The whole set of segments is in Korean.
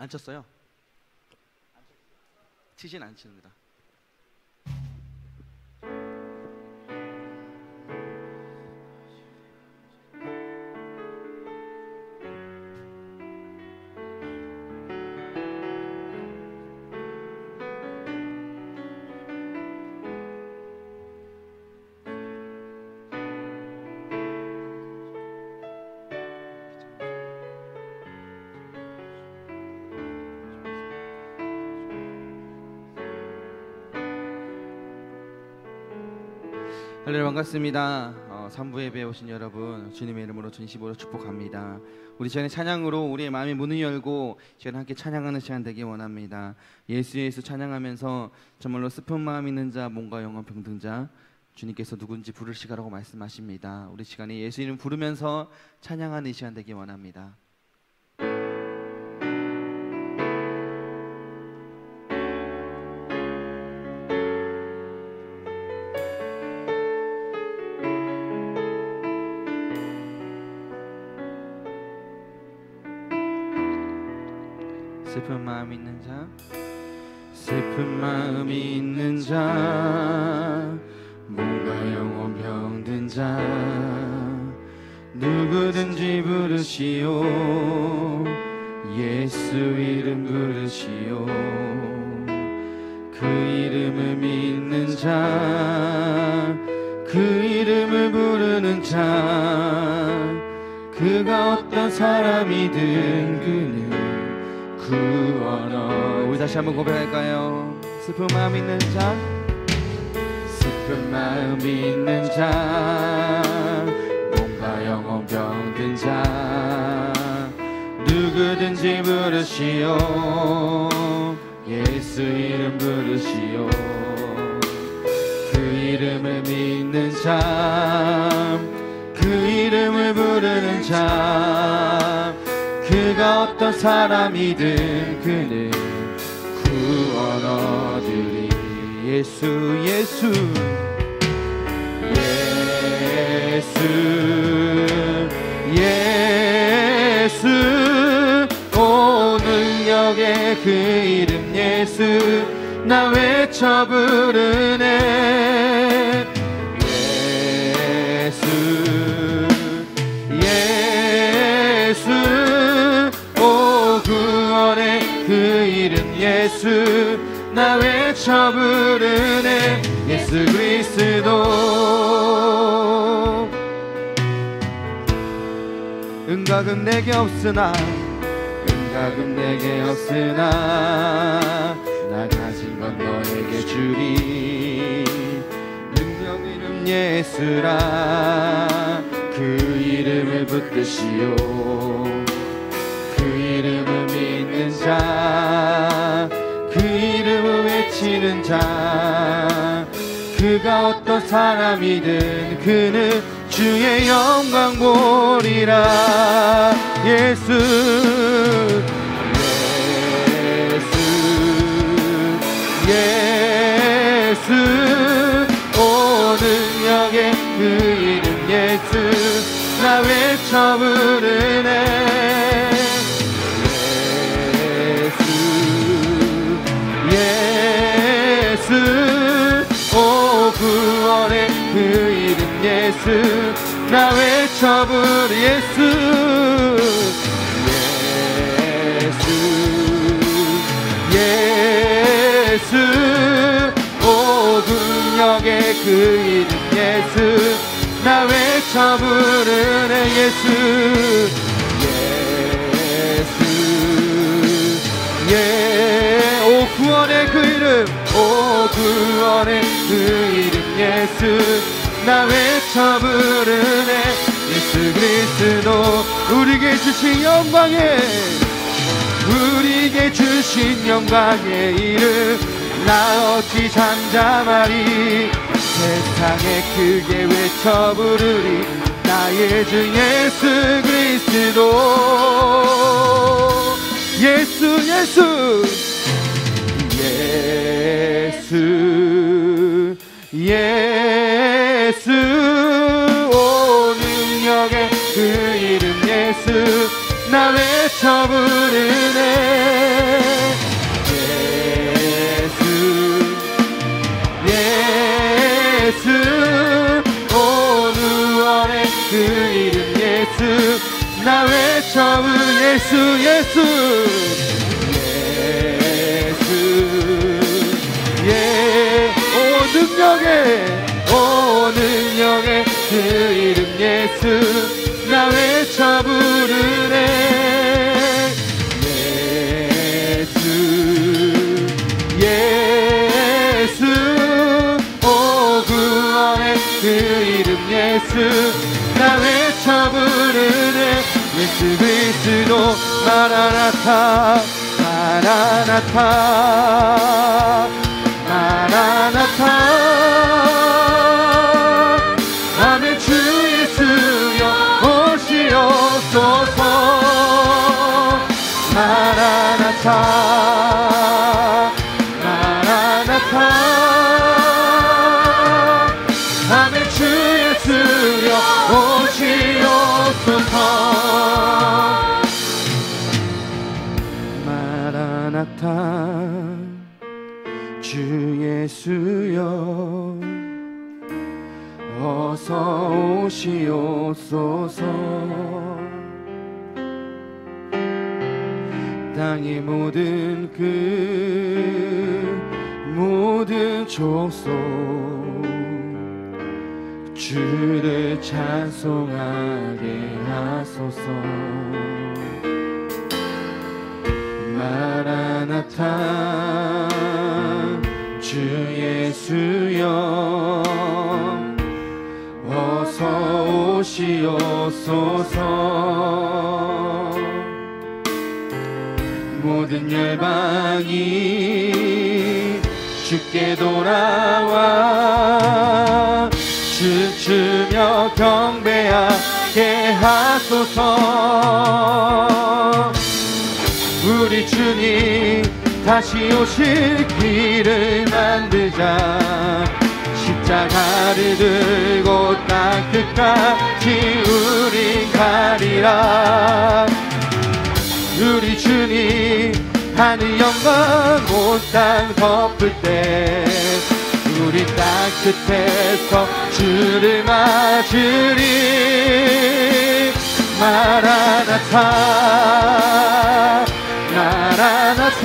안 쳤어요? 치진 않습니다. 할렐루야, 반갑습니다. 3부 예배에 오신 여러분 주님의 이름으로 진심으로 축복합니다. 우리 시간에 찬양으로 우리의 마음의 문을 열고 시간 함께 찬양하는 시간 되기 원합니다. 예수 예수 찬양하면서 정말로 슬픈 마음 있는 자, 몸과 영혼 병든 자, 주님께서 누군지 부르시라고 말씀하십니다. 우리 시간에 예수 이름 부르면서 찬양하는 이 시간 되기 원합니다. 슬픈 마음 있는 자, 슬픈 마음이 있는 자, 몸과 영혼 병든 자, 누구든지 부르시오. 예수 이름 부르시오. 그 이름을 믿는 자, 그 이름을 부르는 자, 그가 어떤 사람이든 그는 구원어. 우리 다시 한번 고백할까요? 슬픈 마음 있는 자, 슬픈 마음 있는 자, 몸과 영혼 병든 자, 누구든지 부르시오. 예수 이름 부르시오. 그 이름을 믿는 자, 그 이름을 부르는 자, 그가 어떤 사람이든 그는 구원 얻으리. 예수 예수 예수 예수, 오 능력의 그 이름 예수, 나 외쳐 부르네. 예수 예수, 구원의 그 이름 예수, 나 외쳐 부르네. 예수 그리스도. 은각은 내게 없으나, 은각은 내게 없으나, 나 가진 건 너에게 주리. 능력 이름 예수라, 그 이름을 붙드시오. 그 이름을 믿는 자, 그 이름을 외치는 자, 그가 어떤 사람이든 그는 주의 영광 보리라. 예수 예수 예수, 오 능력의 그 이름 예수, 나 외쳐 부르네. 예수, 오 구원의 그 이름 예수, 나 외쳐 부르. 예수 예수 예수, 오 능력의 그 이름 예수, 나 외쳐 부르네. 예수 오 구원의 그 이름, 오 구원의 그 이름 예수, 나 외쳐 부르네. 예수 그리스도. 우리에게 주신 영광의, 우리에게 주신 영광의 이름, 나 어찌 잠잠하리. 세상에 크게 외쳐 부르리. 나의 주 예수 그리스도. 예수 예수 예수 예수, 오 능력의 그 이름 예수, 나 외쳐 부르네. 나 외쳐 예수 예수 오 능력의 그 이름 예수 나 외쳐 부르네 예수 오 구원의 그 이름 예수 나 외쳐 부르네 예수 그리스도 마라나타 마라나타 마라나타 아멘 주 예수여 오시옵소서 마라나타 마라나타 아멘 주 예수여 오시옵소서 마라나타 주 예수여 어서 오시옵소서 땅의 모든 족속 주를 찬송하게 하소서 마라나타 주 예수여 어서 오시옵소서 모든 열방이 주께 돌아와 춤추며 경배하게 하소서 우리 주님 다시 오실 길을 만들자 십자가를 들고 땅 끝까지 우린 가리라 우리 주님 하늘 영광 온 땅 덮을 때 우리 땅 끝에서 주를 맞으리 마라나타 마라나타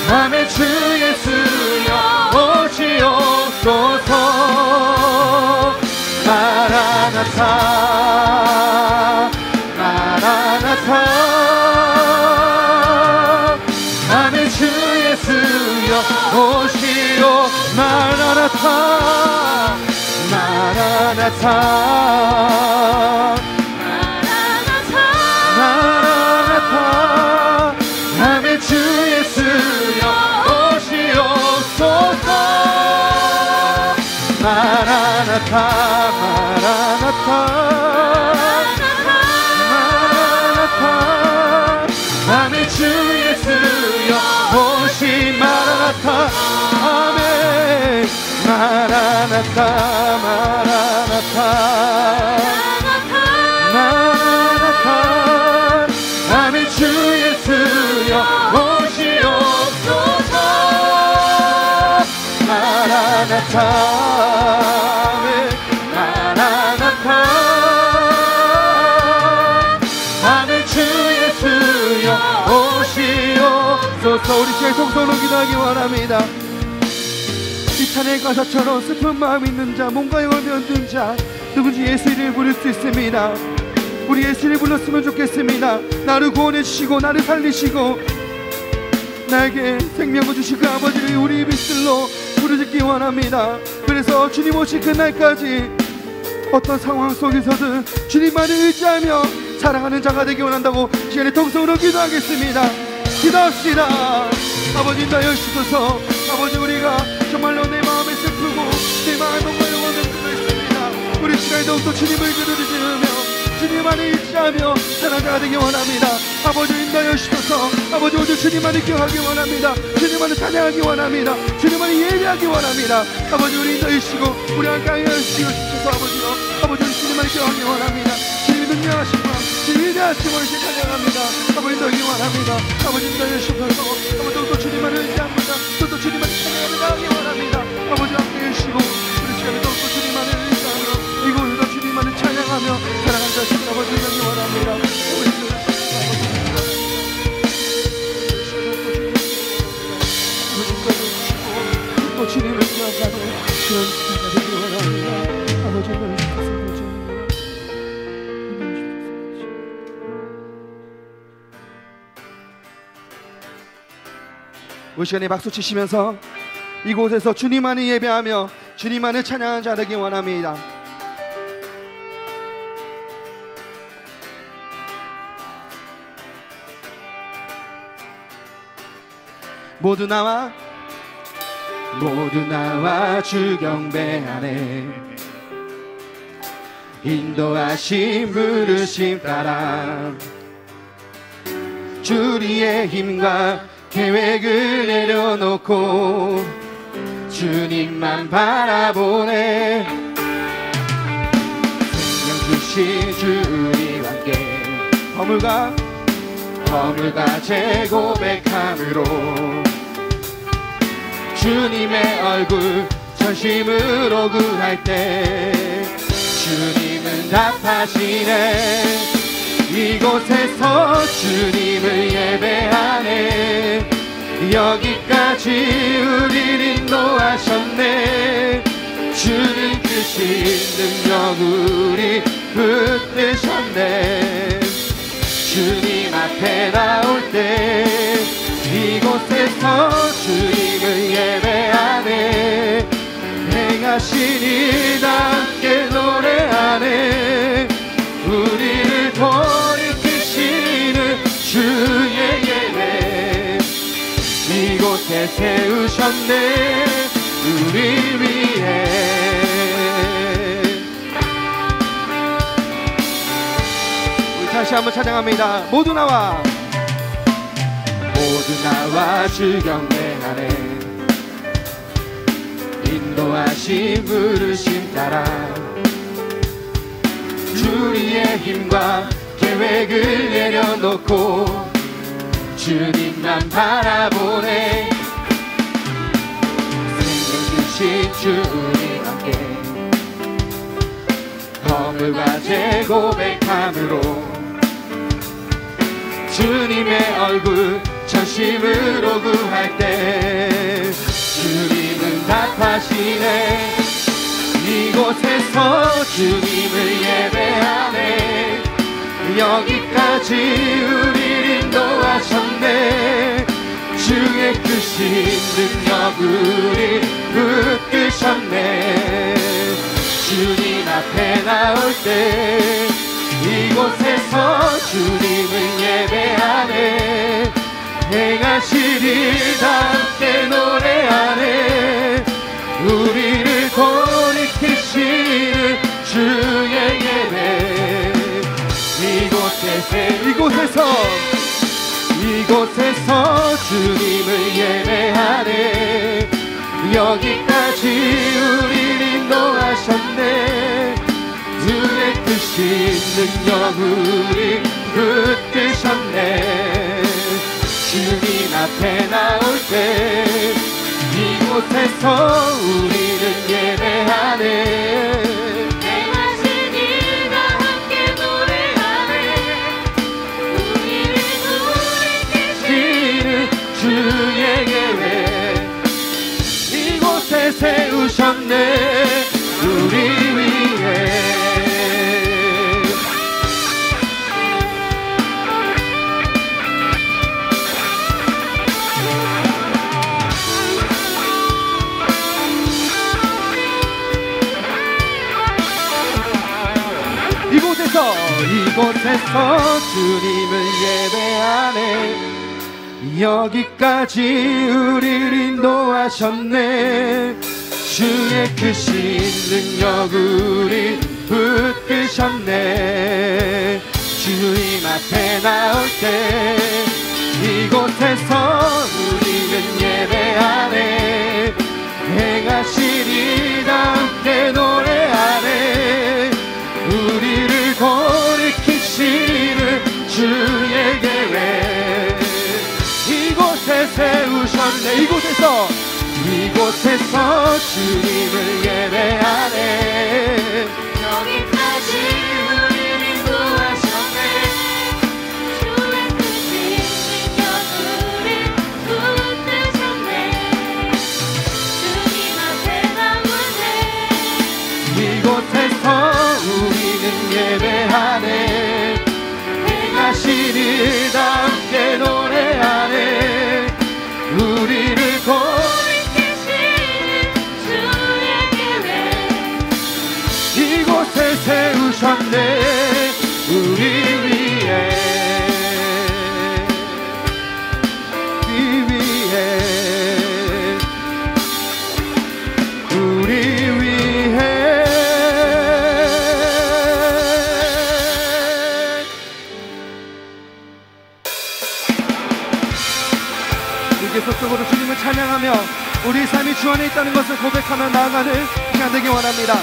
아멘 주 예수여 오시옵소서 마라나타 마라나타 아멘 주 예수여 오시오 마라나타 마라나타 마라나타 아멘 주 예수여 오시옵소서 마라나타 마라나타 마라나타 아멘 주 예수여 오시 마라나타 아멘 마라나타 마라나타 마라나타 아멘 주 예수여 오시옵소서 마라나타 마라나타 아멘 주 예수여 오시옵소서 우리 시간 동성으로 기도하기 원합니다 이 찬양 가사처럼 슬픈 마음 있는 자 몸과 영을 면든 자 누군지 예수 이름을 부를 수 있습니다 우리 예수 이름을 불렀으면 좋겠습니다 나를 구원해 주시고 나를 살리시고 나에게 생명을 주시고 그 아버지를 우리 입술로 부르짖기 원합니다 그래서 주님 오실 그날까지 어떤 상황 속에서든 주님만을 의지하며 사랑하는 자가 되기 원한다고 시간에 통성으로 기도하겠습니다 기도합시다 아버지 인도하여 주셔서 아버지 우리가 정말로 내 마음에 슬프고 내 마음에 뭔가 영혼을 있습니다 우리 시간에 더욱더 주님을 부르짖으며 주님만을 의지하며 사랑자가 되기 원합니다 아버지 인도하여 주셔서 아버지 오늘 주님만을 기억하기 원합니다 주님만을 찬양하기 원합니다 주님만을 예배하기 원합니다 아버지 우리 인도해 주시고 우리 함께 하시고 주셔서 아버지 우리 주님만을 기억하기 원합니다 주님이 능력하시고 주님이 위대하심을 찬양합니다 아버지 인도하기 원합니다 아버지 인도해 주셔서 아버지 또 주님만을 의지합니다 또 주님만을 찬양하기 원합니다 아버지 함께 해주시고 우리 시간에 또 주님만을 의지하며 이곳에서 주님만을 찬양하며 주님을 기억하는 그런 시간 되기 원합니다. 아버지 은혜를 주옵소서. 이 시간에 박수 치시면서 이곳에서 주님만을 예배하며 주님만을 찬양하는 자 되기 원합니다. 모두 나와 주 경배하네. 인도하심 부르심 따라 주리의 힘과 계획을 내려놓고 주님만 바라보네. 생명 주신 주 우리와 함께 허물과 제 고백함으로 주님의 얼굴 전심으로 구할 때 주님은 답하시네. 이곳에서 주님을 예배하네. 여기까지 우리를 인도하셨네. 주님 크신 능력 우리 붙드셨네. 주님 앞에 나올 때 이곳에서 주님을 예배하네. 행하신 일 함께 노래하네. 우리를 돌이키시는 주의 예배 이곳에 세우셨네. 우리 위해 우리 다시 한번 찬양합니다. 모두 나와 주 경배하네. 인도하심 부르심 따라 주리의 힘과 계획을 내려놓고 주님만 바라보네. 생명 주신 주 우리 함께 허물과 제 고백함으로 주님의 얼굴 전심으로 구할 때 주님은 답하시네. 이곳에서 주님을 예배하네. 여기까지 우리를 인도하셨네. 주의 크신 능력 우리 붙드셨네. 주님 앞에 나올 때 이곳에서 주님을 예배하네. 행하실 일 함께 노래하네. 우리를 돌이키시는 주의 예배 이곳에서 주님을 예배하네. 여기까지 우리를 인도하셨네. 주의 크신 능력 우리 붙드셨네. 주님 앞에 나올 때 이곳에서 우리는 예배하네. 행하신 일과 함께 노래하네. 우리를 돌이키시는 주의 예배 이곳에 세우셨네. 우리 위해 이곳에서 주님을 예배하네. 여기까지 우리를 인도하셨네. 주의 크신 능력 우리 붙드셨네. 주님 앞에 나올 때 이곳에서 우리는 예배하네. 행하신 일 함께 노래하네. 우리를 돌이키시는 주의 계획 이곳에 세우셨네. 이곳에서 주님을 예배하네. 여기까지 우리를 인도하셨네. 주의 크신 능력 우리 붙드셨네. 주님 예배하네. 행하시는 다 함께 노래하네. 우리를 돌이키시는 주의 계획 이곳에 세우셨네. 우리 위해 우리 위해 이제 속속으로 주님을 찬양하며 우리 삶이 주 안에 있다는 것을 고백하며 나아가는 시간 되기 원합니다.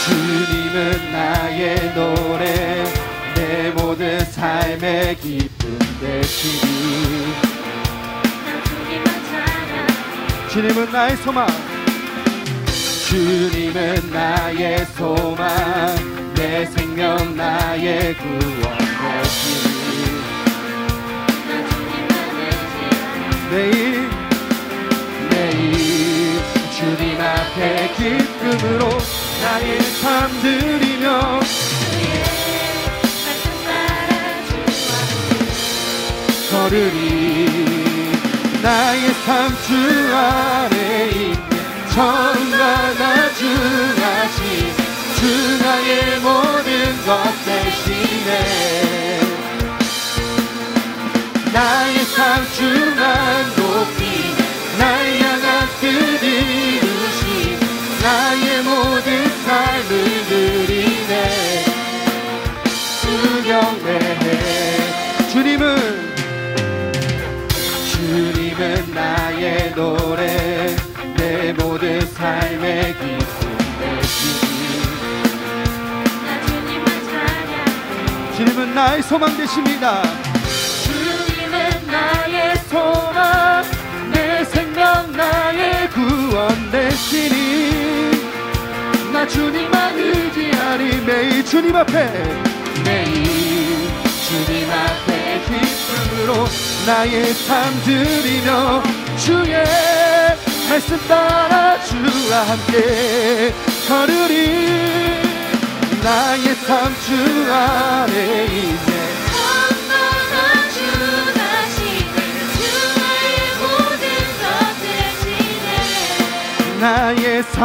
주님은 나의 노래, 내 모든 삶의 기쁨 되시니. 나 주님만 찬양 주님은 나의 소망, 주님은 나의 소망, 내 생명 나의 구원 되시니. 나 주님만 의지하네 매일 매일 주님 앞에 기쁨으로 나의 삶 드리며 주의 말씀 따라 주와 걸으리. 나의 삶 주 안에 있네. 처음과 나중하신 주 나의 모든 것 대신에 나의 삶 주만 높이네. 날 향한 뜻 이루신 나의 모든 삶을 드리네. 수경배해. 주님은 나의 노래, 내 모든 삶의 기쁨 되시니. 나 주님만 찬양 주님은 나의 소망 되십니다. 주님은 나의 소망, 내 생명 나의 구원 되시니. 나 주님만 의지하리. 매일 주님 앞에 주님 앞에 기쁨으로 나의 삶 드리며 주의 말씀 따라 주와 함께 걸으리. 나의 삶 주 안에 있네. 처음과 나중하시네 주 나의 모든 것 대신에 나의 삶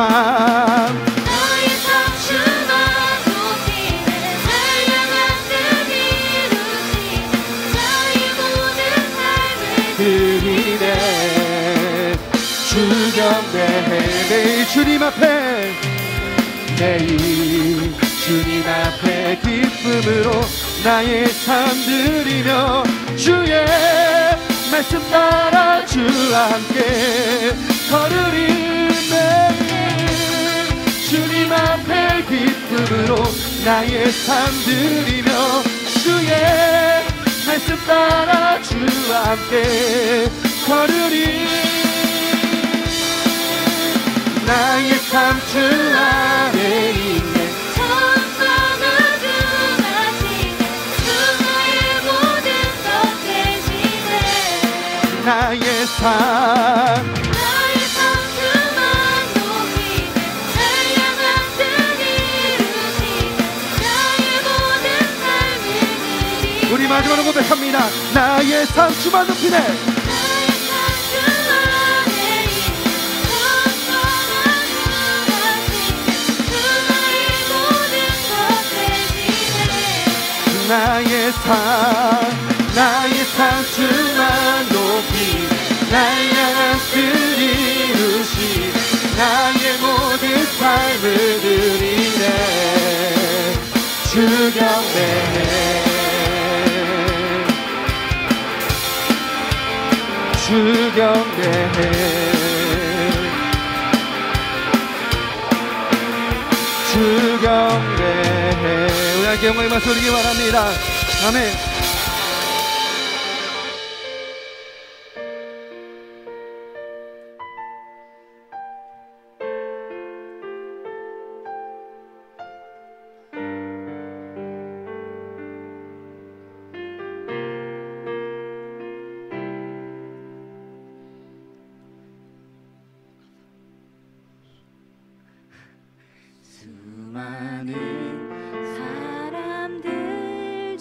나의 삶 주만 높이네. 날 향한 뜻 이루시네. 나의 모든 삶을 드리네. 주경배해. 매일 주님 앞에 주님 앞에 기쁨으로 나의 삶 드리며 주의 말씀 따라 주와 함께 걸으리. 매일 주님 앞에 기쁨으로 나의 삶 드리며 주의 말씀 따라 주와 함께 걸으리. 나의 삶 주 안에 있네. 처음과 나중하시네 주 나의 모든 것 대신에 나의 삶 나의 삶 주만 높이네. 날 향한 뜻 이루시네. 나의 모든 삶을 드리네. 우리 마지막으로 고백합니다. 나의 삶 주만 높이네. 나의 삶 주 안에 있네. 처음과 나중하시네 주 나의 모든 것 대신에 나의 삶 주만 높이네. 날 향한 뜻 이루시네. 나의 모든 삶을 드리네. 주경배해. 주경배해. 주경배해. 우리 함께 영광의 박수 올리기 바랍니다. 아멘.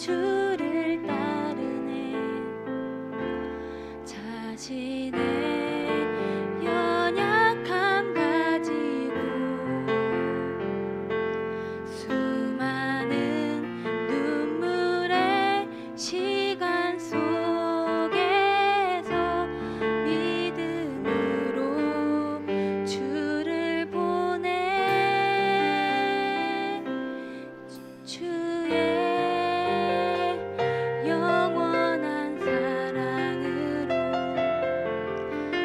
주를 따르네. 자신의 연약함 가지고 수많은 눈물의 시간 속에서 믿음으로 주를 보내. 주의 영원한 사랑으로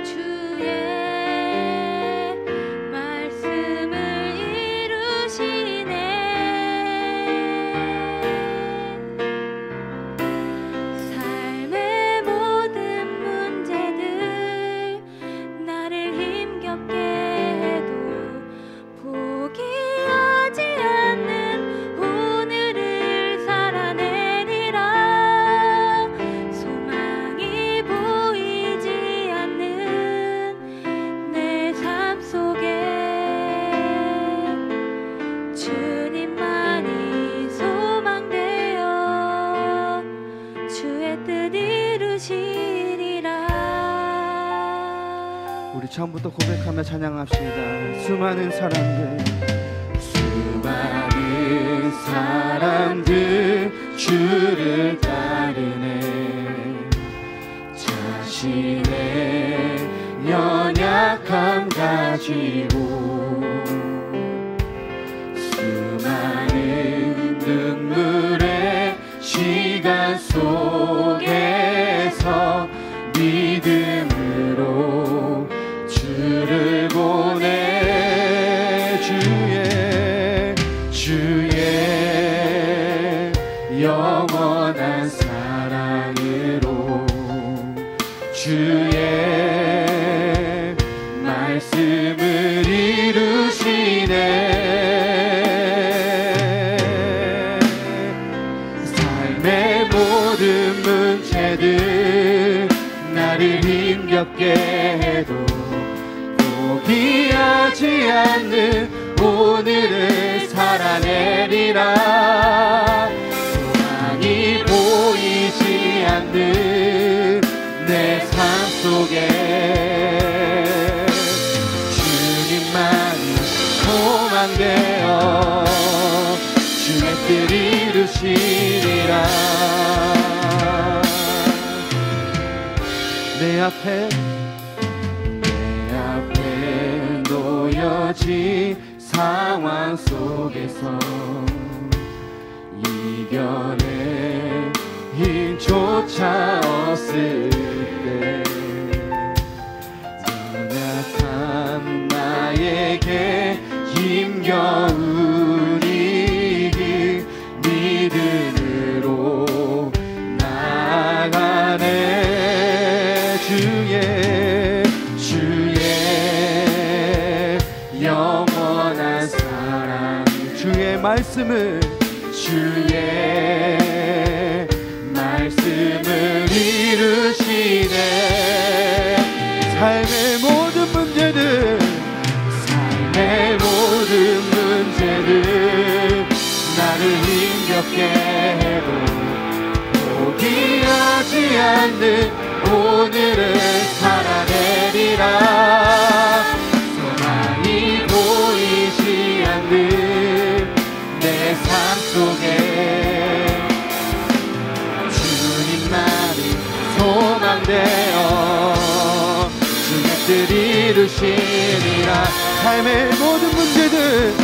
주의 말씀을 이루시네. 삶의 모든 문제들 나를 힘겹게 해도 포기하지 않는 오늘을 살아내리라. 소망이 보이지 않는 내 삶 속에 주님만이 소망되어 주의 뜻 이루시리라. 우리 처음부터 고백하며 찬양합시다. 수많은 사람들 주를 따르네. 자신의 연약함 가지고 수많은 눈물의 시간 속에서 믿음으로 주를 보내. 주의 영원한 사랑으로 주의 말씀을 이루시네. 삶의 모든 문제들 나를 힘겹게 해도 포기하지 않는 오늘을 살아내리라. 소망이 보이지 않는 내 삶 속에 주님만이 소망되어 주의 뜻 이루시리라. 내 앞에 놓여진 상황 속에서 이겨낼 힘조차 없을 때 연약한 나에게 힘겨운 일 믿음으로 나아가네. 주의 영원한 사랑 주의 말씀을 이루시네. 삶의 모든 문제들 나를 힘겹게 해도 포기하지 않는 오늘을 살아내리라. 소망이 보이지 않는 내 삶 속에 주님만이 소망되어 주의 뜻 이루시리라. 삶의 모든 문제들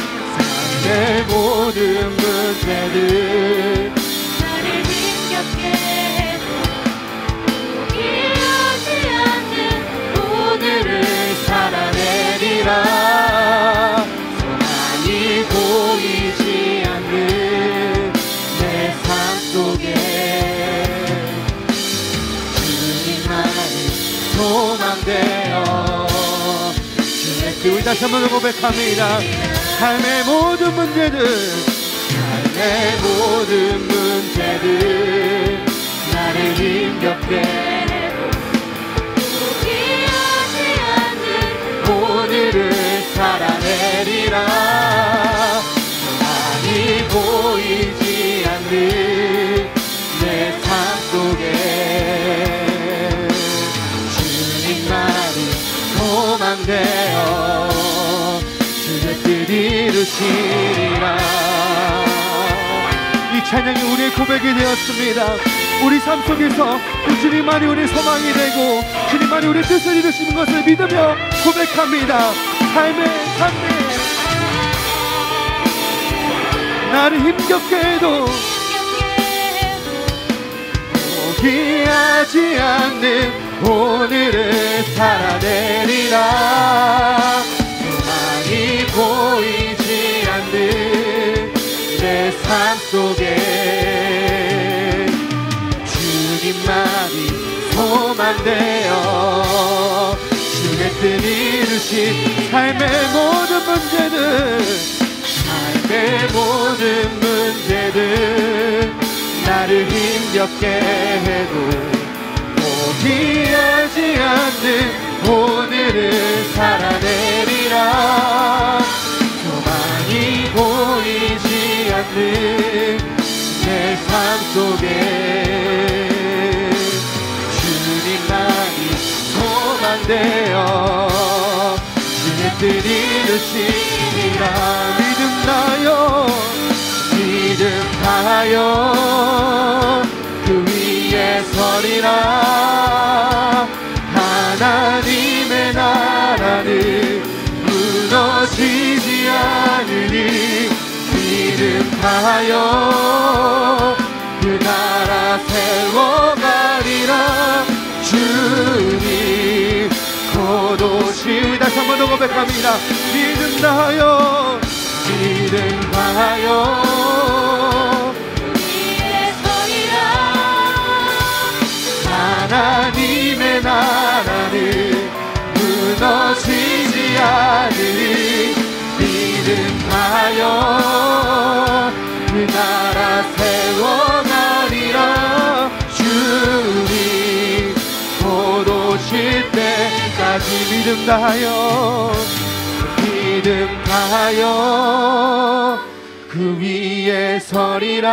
나를 힘겹게 해도 포기하지 않는 오늘을 살아내리라. 소망이 보이지 않는 내 삶 속에 주님만이 소망되어 주의 뜻. 우리 다시 한번 고백합니다. 삶의 모든 문제들 나를 힘겹게 해도 포기하지 않는 오늘을 살아내리라. 소망이 보이지 않는 보이시리라. 이 찬양이 우리의 고백이 되었습니다. 우리 삶 속에서 주님만이 우리의 소망이 되고 주님만이 우리의 뜻을 이루시는 것을 믿으며 고백합니다. 삶의 나를 힘겹게 해도 포기하지 않는 오늘을 살아내리라. 소망이 보이지 않는 내 삶 속에 주님만이 소망되어 주의 뜻 이루신 삶의 모든 문제들 나를 힘겹게 해도 포기하지 않는 오늘을 살아내리라. 소망이 보이지 않는 내 삶 속에 주님만이 소망되어 주의 뜻 이루시리라. 믿음 다하여 그 위에 서리라. 하나님의 나라는 무너지지 않으니 믿음 다하여 그 나라 세워가리라. 주님 곧 오시. 다시 한번 더 고백합니다. 믿음 다하여 위에 서리라. 하나님의 나라는 무너지지 않으니 믿음 다하여 그 나라 세워가리라. 주님 곧 오실 때까지 믿음 다하여 그 위에 서리라.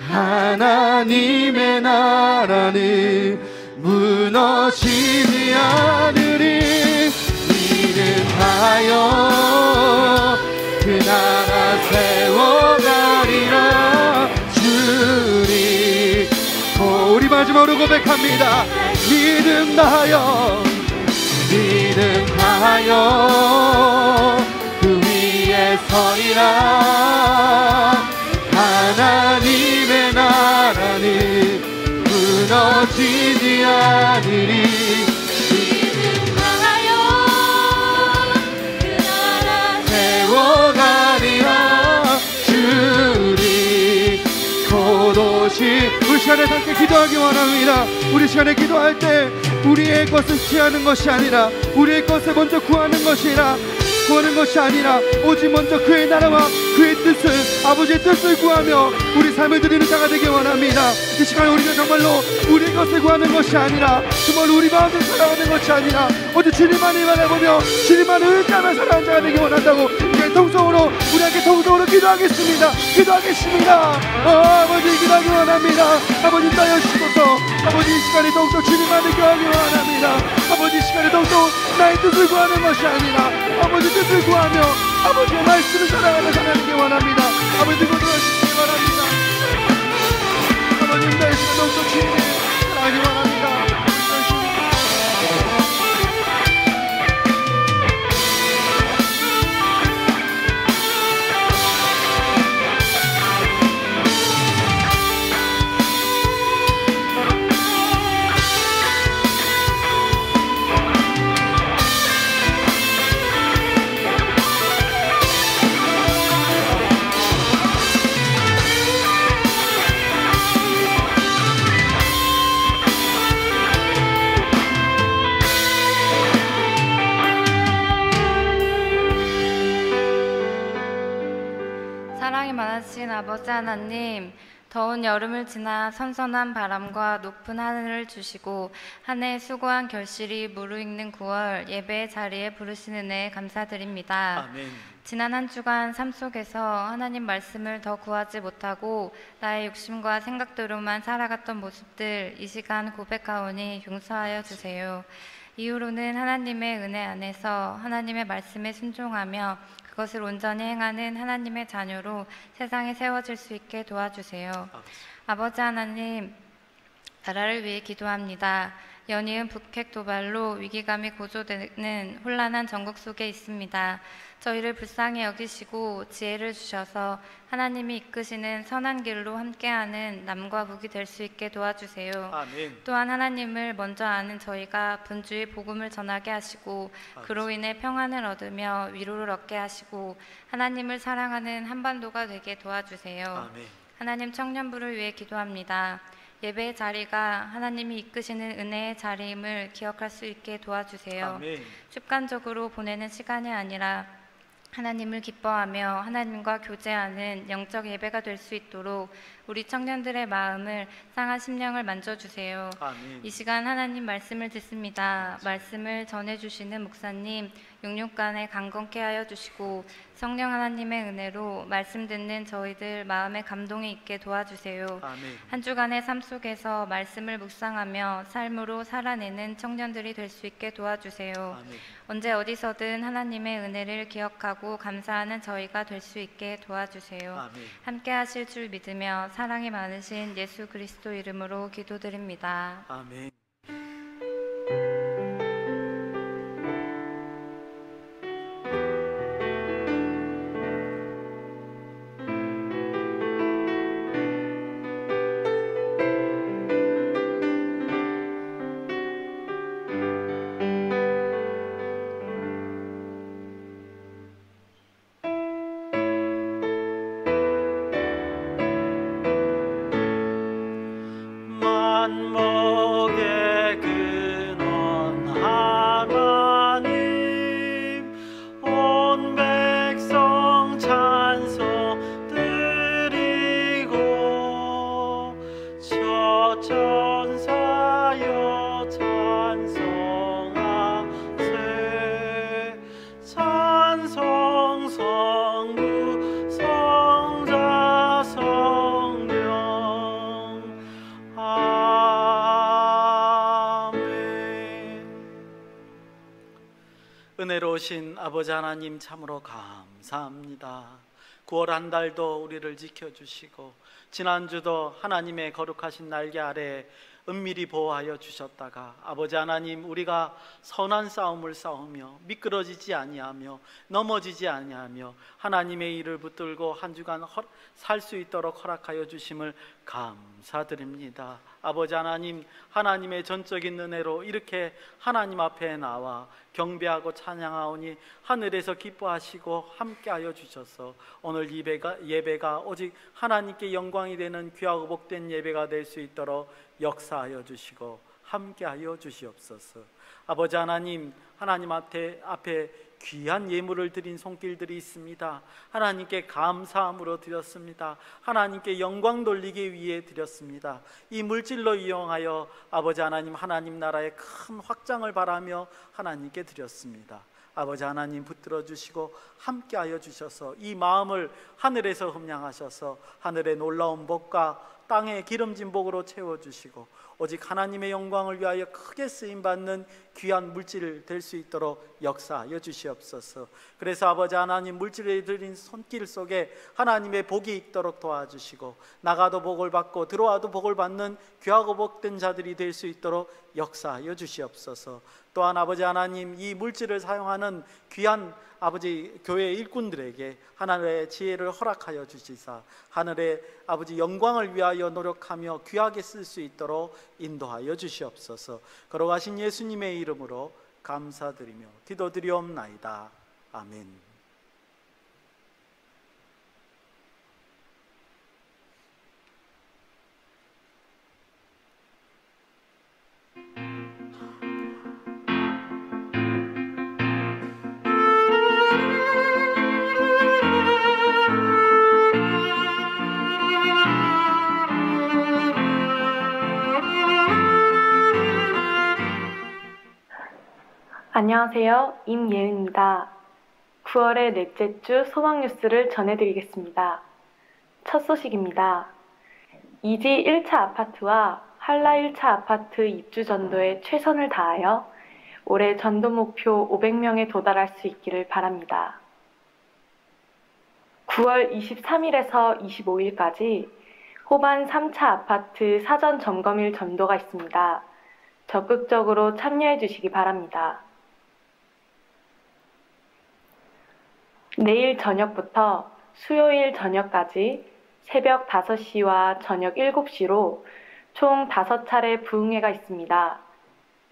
하나님의 나라는 무너지지 않으리. 믿음하여 그 나라 세워가리라. 주님 우리 마지막으로 고백합니다. 믿음 다하여 그 위에 서리라. 하나님의 나라는 무너지지 않으리. 믿음하여 그 나라 세워가리라. 주님 곧 오시. 우리 시간에 함께 기도하기 원합니다. 우리 시간에 기도할 때 우리의 것을 취하는 것이 아니라 우리의 것을 먼저 구하는 것이 아니라 오직 먼저 그의 나라와 그의 뜻을, 아버지의 뜻을 구하며 우리 삶을 드리는 자가 되기 원합니다. 이 시간에 우리가 정말로 우리의 것을 구하는 것이 아니라 정말 우리 마음대로 살아가는 것이 아니라 오직 주님만을 바라보며 주님만을 의지하며 살아가는 자가 되기 원한다고 이제 통성으로 우리 함께 통성으로 기도하겠습니다. 아버지 기도하기 원합니다. 아버지 따여주시소서. 아버지 이 시간에 더욱더 주님만을 구하기 원합니다. 아버지 이 시간에 더욱더 나의 뜻을 구하는 것이 아니라 아버지 뜻을 구하며 아버지의 말씀을 살아가는 사람이 되기 원합니다. 아버지 기도하시기 원합니다. 아버지 나의 시간 더욱더 주님을 사랑하기 원합니다. 사랑이 많으신 아버지 하나님, 더운 여름을 지나 선선한 바람과 높은 하늘을 주시고 한 해 수고한 결실이 무르익는 9월 예배의 자리에 부르시는 은혜 감사드립니다. 아멘. 지난 한 주간 삶 속에서 하나님 말씀을 더 구하지 못하고 나의 욕심과 생각대로만 살아갔던 모습들 이 시간 고백하오니 용서하여 주세요. 이후로는 하나님의 은혜 안에서 하나님의 말씀에 순종하며 그것을 온전히 행하는 하나님의 자녀로 세상에 세워질 수 있게 도와주세요. 아버지 하나님, 나라를 위해 기도합니다. 연이은 북핵 도발로 위기감이 고조되는 혼란한 전국 속에 있습니다. 저희를 불쌍히 여기시고 지혜를 주셔서 하나님이 이끄시는 선한 길로 함께하는 남과 북이 될 수 있게 도와주세요. 아멘. 또한 하나님을 먼저 아는 저희가 분주히 복음을 전하게 하시고 그로 인해 평안을 얻으며 위로를 얻게 하시고 하나님을 사랑하는 한반도가 되게 도와주세요. 아멘. 하나님, 청년부를 위해 기도합니다. 예배의 자리가 하나님이 이끄시는 은혜의 자리임을 기억할 수 있게 도와주세요. 아멘. 습관적으로 보내는 시간이 아니라 하나님을 기뻐하며 하나님과 교제하는 영적 예배가 될 수 있도록 우리 청년들의 마음을 상한 심령을 만져주세요. 아멘. 이 시간 하나님 말씀을 듣습니다. 말씀을 전해주시는 목사님 육육간에 강건케 하여 주시고 성령 하나님의 은혜로 말씀 듣는 저희들 마음에 감동이 있게 도와주세요. 아멘. 한 주간의 삶 속에서 말씀을 묵상하며 삶으로 살아내는 청년들이 될 수 있게 도와주세요. 아멘. 언제 어디서든 하나님의 은혜를 기억하고 감사하는 저희가 될 수 있게 도와주세요. 아멘. 함께 하실 줄 믿으며 사랑이 많으신 예수 그리스도 이름으로 기도드립니다. 아멘. 만목의 근원 하나님, 온 백성 찬송 드리고 저 천사여 찬송하세. 찬송 성부 성자 성령. 은혜로우신 아버지 하나님, 참으로 감사합니다. 9월 한 달도 우리를 지켜주시고 지난주도 하나님의 거룩하신 날개 아래 은밀히 보호하여 주셨다가 아버지 하나님, 우리가 선한 싸움을 싸우며 미끄러지지 아니하며 넘어지지 아니하며 하나님의 일을 붙들고 한 주간 살 수 있도록 허락하여 주심을 감사드립니다. 아버지 하나님, 하나님의 전적인 은혜로 이렇게 하나님 앞에 나와 경배하고 찬양하오니 하늘에서 기뻐하시고 함께하여 주셔서 오늘 예배가 오직 하나님께 영광이 되는 귀하고 복된 예배가 될 수 있도록 역사하여 주시고 함께하여 주시옵소서. 아버지 하나님, 하나님 앞에 귀한 예물을 드린 손길들이 있습니다. 하나님께 감사함으로 드렸습니다. 하나님께 영광 돌리기 위해 드렸습니다. 이 물질로 이용하여 아버지 하나님, 하나님 나라의 큰 확장을 바라며 하나님께 드렸습니다. 아버지 하나님, 붙들어 주시고 함께하여 주셔서 이 마음을 하늘에서 흠양하셔서 하늘의 놀라운 복과 땅의 기름진 복으로 채워주시고 오직 하나님의 영광을 위하여 크게 쓰임받는 귀한 물질 될 수 있도록 역사하여 주시옵소서. 그래서 아버지 하나님, 물질에 드린 손길 속에 하나님의 복이 있도록 도와주시고 나가도 복을 받고 들어와도 복을 받는 귀하고 복된 자들이 될 수 있도록 역사하여 주시옵소서. 또한 아버지 하나님, 이 물질을 사용하는 귀한 아버지 교회 일꾼들에게 하나님의 지혜를 허락하여 주시사 하늘의 아버지 영광을 위하여 노력하며 귀하게 쓸 수 있도록 인도하여 주시옵소서. 걸어가신 예수님의 이름으로 감사드리며 기도드리옵나이다. 아멘. 안녕하세요. 임예은입니다. 9월의 넷째 주 소망 뉴스를 전해드리겠습니다. 첫 소식입니다. 이지 1차 아파트와 한라 1차 아파트 입주 전도에 최선을 다하여 올해 전도 목표 500명에 도달할 수 있기를 바랍니다. 9월 23일에서 25일까지 호반 3차 아파트 사전 점검일 전도가 있습니다. 적극적으로 참여해 주시기 바랍니다. 내일 저녁부터 수요일 저녁까지 새벽 5시와 저녁 7시로 총 5차례 부흥회가 있습니다.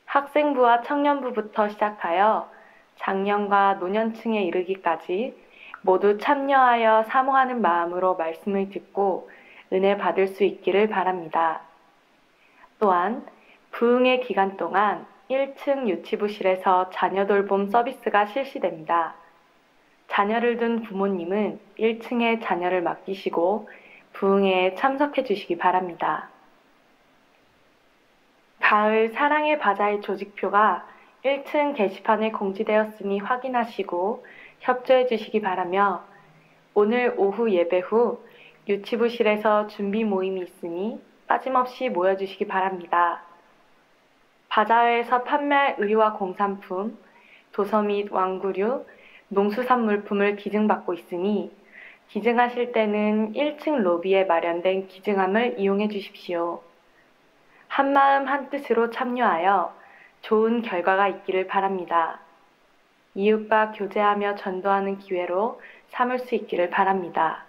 학생부와 청년부부터 시작하여 장년과 노년층에 이르기까지 모두 참여하여 사모하는 마음으로 말씀을 듣고 은혜 받을 수 있기를 바랍니다. 또한 부흥회 기간 동안 1층 유치부실에서 자녀 돌봄 서비스가 실시됩니다. 자녀를 둔 부모님은 1층에 자녀를 맡기시고 부흥회에 참석해 주시기 바랍니다. 가을 사랑의 바자회 조직표가 1층 게시판에 공지되었으니 확인하시고 협조해 주시기 바라며 오늘 오후 예배 후 유치부실에서 준비 모임이 있으니 빠짐없이 모여주시기 바랍니다. 바자회에서 판매할 의류와 공산품, 도서 및 왕구류, 농수산 물품을 기증받고 있으니 기증하실 때는 1층 로비에 마련된 기증함을 이용해 주십시오. 한마음 한뜻으로 참여하여 좋은 결과가 있기를 바랍니다. 이웃과 교제하며 전도하는 기회로 삼을 수 있기를 바랍니다.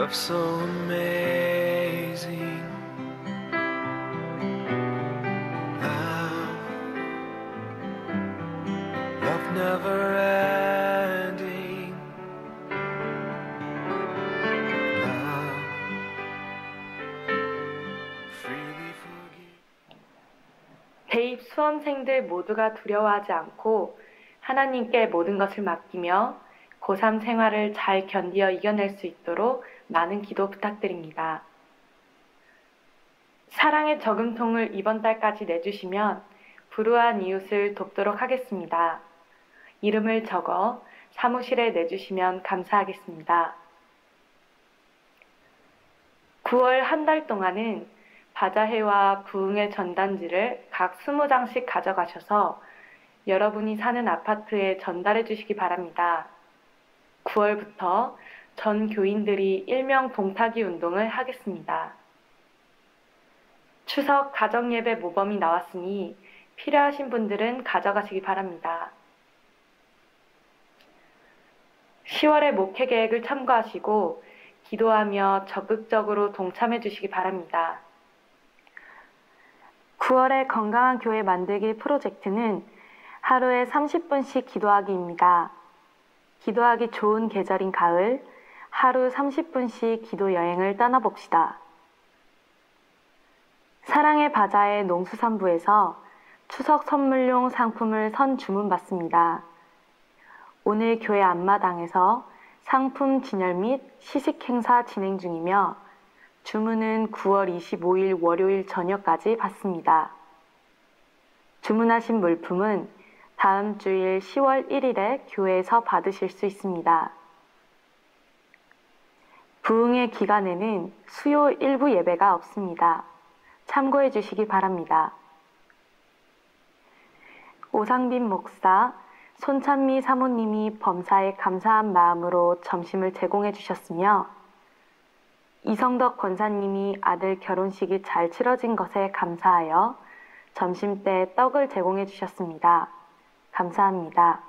Love so amazing. Love never ending. Love freely forgive. 대입 수험생들 모두가 두려워하지 않고 하나님께 모든 것을 맡기며 고3 생활을 잘 견디어 이겨낼 수 있도록 많은 기도 부탁드립니다. 사랑의 저금통을 이번 달까지 내주시면 불우한 이웃을 돕도록 하겠습니다. 이름을 적어 사무실에 내주시면 감사하겠습니다. 9월 한 달 동안은 바자회와 부흥회 전단지를 각 20장씩 가져가셔서 여러분이 사는 아파트에 전달해 주시기 바랍니다. 9월부터 전 교인들이 일명 동타기 운동을 하겠습니다. 추석 가정예배 모범이 나왔으니 필요하신 분들은 가져가시기 바랍니다. 10월의 목회 계획을 참고하시고 기도하며 적극적으로 동참해 주시기 바랍니다. 9월의 건강한 교회 만들기 프로젝트는 하루에 30분씩 기도하기입니다. 기도하기 좋은 계절인 가을, 하루 30분씩 기도 여행을 떠나봅시다. 사랑의 바자회 농수산부에서 추석 선물용 상품을 선 주문받습니다. 오늘 교회 앞마당에서 상품 진열 및 시식 행사 진행 중이며 주문은 9월 25일 월요일 저녁까지 받습니다. 주문하신 물품은 다음 주일 10월 1일에 교회에서 받으실 수 있습니다. 부흥회 기간에는 수요 일부 예배가 없습니다. 참고해 주시기 바랍니다. 오상빈 목사, 손찬미 사모님이 범사에 감사한 마음으로 점심을 제공해 주셨으며 이성덕 권사님이 아들 결혼식이 잘 치러진 것에 감사하여 점심때 떡을 제공해 주셨습니다. 감사합니다.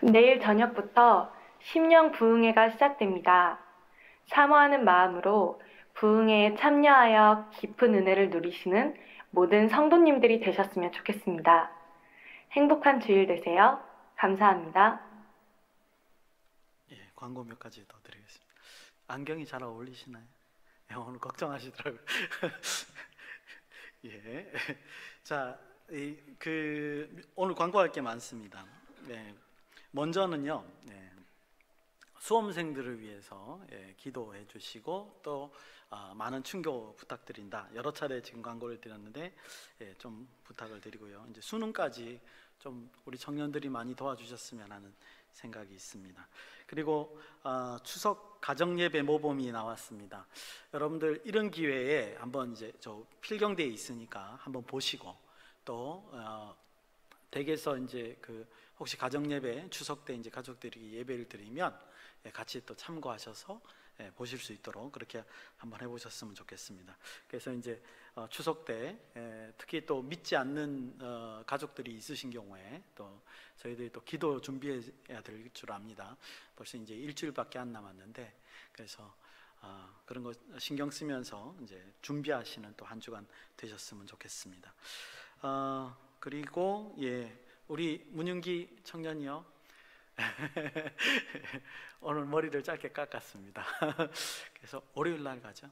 내일 저녁부터 심령 부흥회가 시작됩니다. 사모하는 마음으로 부흥회에 참여하여 깊은 은혜를 누리시는 모든 성도님들이 되셨으면 좋겠습니다. 행복한 주일 되세요. 감사합니다. 예, 광고 몇 가지 더 드리겠습니다. 안경이 잘 어울리시나요? 예, 오늘 걱정하시더라고요. 예, 자, 오늘 광고할 게 많습니다. 네, 먼저는요, 수험생들을 위해서 기도해 주시고 또 많은 충고 부탁드린다. 여러 차례 지금 광고를 드렸는데 좀 부탁을 드리고요. 이제 수능까지 좀 우리 청년들이 많이 도와주셨으면 하는 생각이 있습니다. 그리고 추석 가정 예배 모범이 나왔습니다. 여러분들 이런 기회에 한번 이제 저 필경대에 있으니까 한번 보시고 또 댁에서 이제 혹시 가정 예배 추석 때 이제 가족들이 예배를 드리면 같이 또 참고하셔서 보실 수 있도록 그렇게 한번 해보셨으면 좋겠습니다. 그래서 이제 추석 때 특히 또 믿지 않는 가족들이 있으신 경우에 또 저희들이 또 기도 준비해야 될 줄 압니다. 벌써 이제 일주일밖에 안 남았는데 그래서 그런 거 신경 쓰면서 이제 준비하시는 또 한 주간 되셨으면 좋겠습니다. 그리고 우리 문윤기 청년이요. 오늘 머리를 짧게 깎았습니다. 그래서 월요일 날 가죠.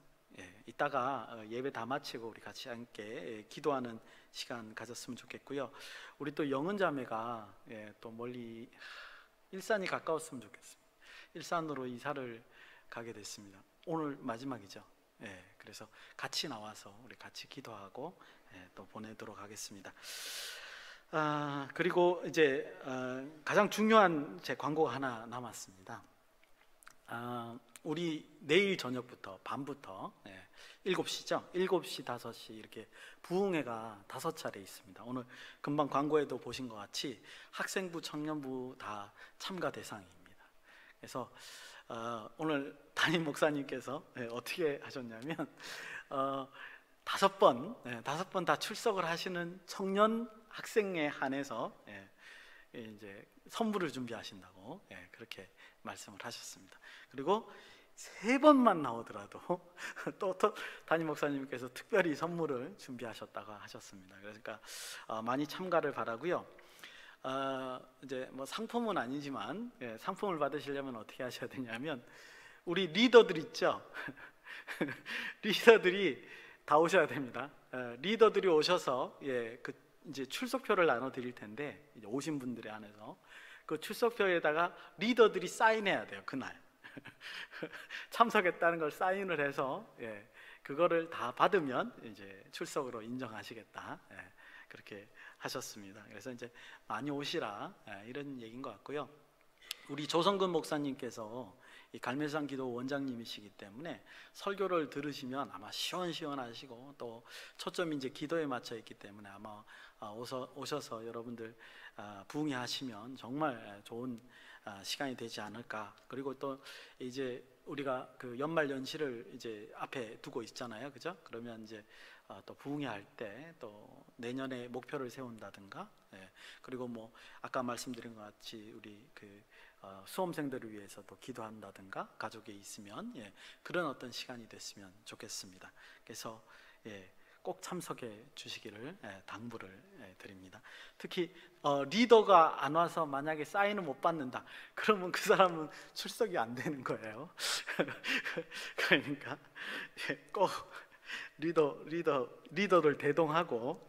이따가 예배 다 마치고 우리 같이 함께 기도하는 시간 가졌으면 좋겠고요. 우리 또 영은 자매가 또 멀리 일산이 가까웠으면 좋겠습니다. 일산으로 이사를 가게 됐습니다. 오늘 마지막이죠. 그래서 같이 나와서 우리 같이 기도하고 또 보내도록 하겠습니다. 그리고 이제 가장 중요한 제 광고가 하나 남았습니다. 우리 내일 저녁부터 밤부터 7시죠? 7시, 5시 이렇게 부흥회가 5차례 있습니다. 오늘 금방 광고에도 보신 것 같이 학생부, 청년부 다 참가 대상입니다. 그래서 오늘 담임 목사님께서 어떻게 하셨냐면 5번 다 출석을 하시는 청년 학생에 한해서 이제 선물을 준비하신다고 그렇게 말씀을 하셨습니다. 그리고 3번만 나오더라도 또 담임 목사님께서 특별히 선물을 준비하셨다고 하셨습니다. 그러니까 많이 참가를 바라고요. 이제 뭐 상품은 아니지만 상품을 받으시려면 어떻게 하셔야 되냐면 우리 리더들 있죠. 리더들이 다 오셔야 됩니다. 리더들이 오셔서 이제 출석표를 나눠 드릴 텐데 이제 오신 분들에 한해서 그 출석표에다가 리더들이 사인해야 돼요. 그날 참석했다는 걸 사인을 해서 그거를 다 받으면 이제 출석으로 인정하시겠다. 그렇게 하셨습니다. 그래서 이제 많이 오시라 이런 얘기인 것 같고요. 우리 조성근 목사님께서 이 갈매산 기도 원장님이시기 때문에 설교를 들으시면 아마 시원시원하시고 또 초점이 이제 기도에 맞춰 있기 때문에 아마 오셔서 여러분들 부흥회 하시면 정말 좋은 시간이 되지 않을까. 그리고 또 이제 우리가 그 연말 연시를 이제 앞에 두고 있잖아요, 그죠? 그러면 이제 또 부흥회 할 때 또 내년에 목표를 세운다든가, 그리고 뭐 아까 말씀드린 것 같이 우리 수험생들을 위해서도 기도한다든가 가족에 있으면 그런 어떤 시간이 됐으면 좋겠습니다. 그래서 꼭 참석해 주시기를 당부를 드립니다. 특히 리더가 안 와서 만약에 사인을 못 받는다 그러면 그 사람은 출석이 안 되는 거예요. 그러니까 꼭 리더를 대동하고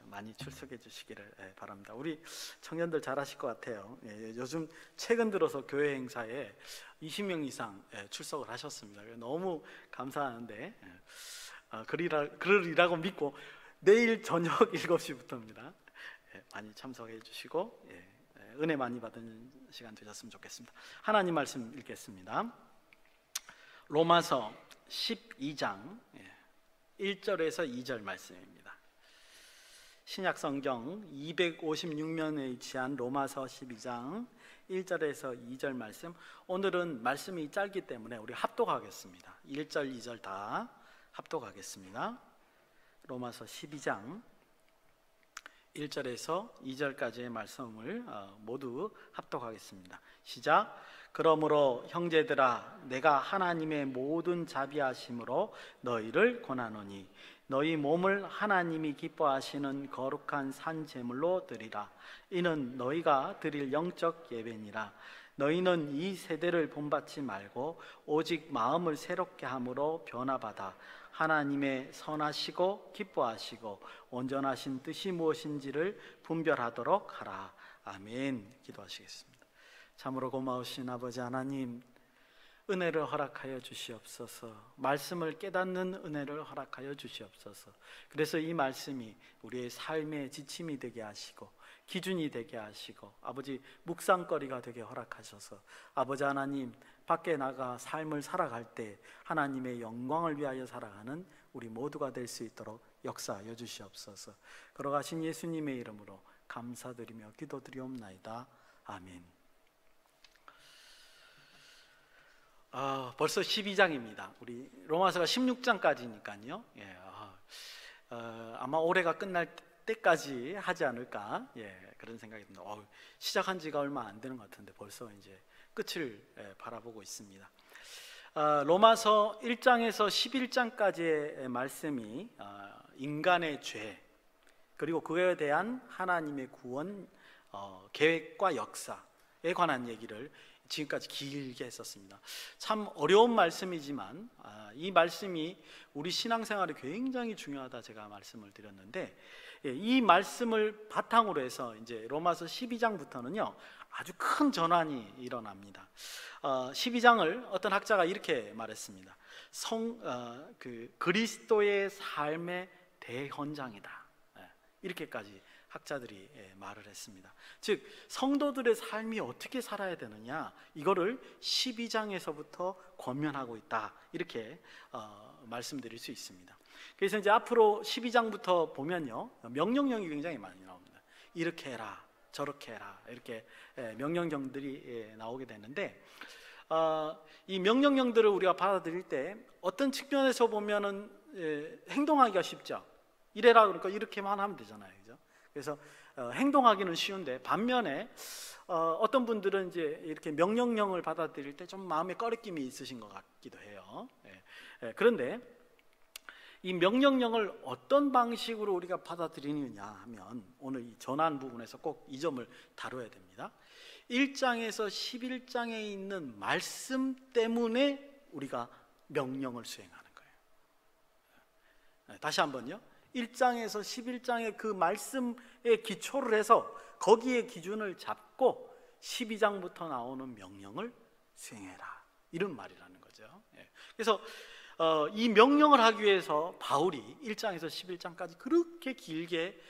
많이 출석해 주시기를 바랍니다. 우리 청년들 잘하실 것 같아요. 요즘 최근 들어서 교회 행사에 20명 이상 출석을 하셨습니다. 너무 감사하는데 그러리라고 믿고 내일 저녁 7시부터입니다. 많이 참석해 주시고 은혜 많이 받는 시간 되셨으면 좋겠습니다. 하나님 말씀 읽겠습니다. 로마서 12장 1절에서 2절 말씀입니다. 신약성경 256면에 위치한 로마서 12장 1절에서 2절 말씀. 오늘은 말씀이 짧기 때문에 우리 합독하겠습니다. 1절, 2절 다 합독하겠습니다. 로마서 12장 1절에서 2절까지의 말씀을 모두 합독하겠습니다. 시작. 그러므로 형제들아 내가 하나님의 모든 자비하심으로 너희를 권하노니 너희 몸을 하나님이 기뻐하시는 거룩한 산 제물로 드리라. 이는 너희가 드릴 영적 예배니라. 너희는 이 세대를 본받지 말고 오직 마음을 새롭게 함으로 변화받아 하나님의 선하시고 기뻐하시고 온전하신 뜻이 무엇인지를 분별하도록 하라. 아멘. 기도하시겠습니다. 참으로 고마우신 아버지 하나님, 은혜를 허락하여 주시옵소서. 말씀을 깨닫는 은혜를 허락하여 주시옵소서. 그래서 이 말씀이 우리의 삶의 지침이 되게 하시고 기준이 되게 하시고 아버지 묵상거리가 되게 허락하셔서 아버지 하나님, 밖에 나가 삶을 살아갈 때 하나님의 영광을 위하여 살아가는 우리 모두가 될 수 있도록 역사하여 주시옵소서. 걸어가신 예수님의 이름으로 감사드리며 기도드리옵나이다. 아멘. 벌써 12장입니다. 우리 로마서가 16장까지니까요. 아마 올해가 끝날 때까지 하지 않을까, 그런 생각이 듭니다. 시작한 지가 얼마 안 되는 것 같은데 벌써 이제 끝을 바라보고 있습니다. 로마서 1장에서 11장까지의 말씀이 인간의 죄 그리고 그에 대한 하나님의 구원 계획과 역사에 관한 얘기를 지금까지 길게 했었습니다. 참 어려운 말씀이지만 이 말씀이 우리 신앙생활에 굉장히 중요하다 제가 말씀을 드렸는데, 이 말씀을 바탕으로 해서 이제 로마서 12장부터는요 아주 큰 전환이 일어납니다. 12장을 어떤 학자가 이렇게 말했습니다. 그리스도의 삶의 대현장이다. 이렇게까지 학자들이 말을 했습니다. 즉 성도들의 삶이 어떻게 살아야 되느냐, 이거를 12장에서부터 권면하고 있다, 이렇게 말씀드릴 수 있습니다. 그래서 이제 앞으로 12장부터 보면요 명령령이 굉장히 많이 나옵니다. 이렇게 해라 저렇게 해라, 이렇게 명령령들이 나오게 되는데, 이 명령령들을 우리가 받아들일 때 어떤 측면에서 보면은 행동하기가 쉽죠. 이래라 그러니까 이렇게만 하면 되잖아요, 그죠? 그래서 행동하기는 쉬운데, 반면에 어떤 분들은 이제 이렇게 명령령을 받아들일 때 좀 마음에 꺼리낌이 있으신 것 같기도 해요. 그런데 이 명령령을 어떤 방식으로 우리가 받아들이느냐 하면, 오늘 이 전환 부분에서 꼭 이 점을 다뤄야 됩니다. 1장에서 11장에 있는 말씀 때문에 우리가 명령을 수행하는 거예요. 다시 한번요. 1장에서 11장의 그 말씀에 기초를 해서 거기에 기준을 잡고 12장부터 나오는 명령을 수행해라, 이런 말이라는 거죠. 그래서 이 명령을 하기 위해서 바울이 1장에서 11장까지 그렇게 길게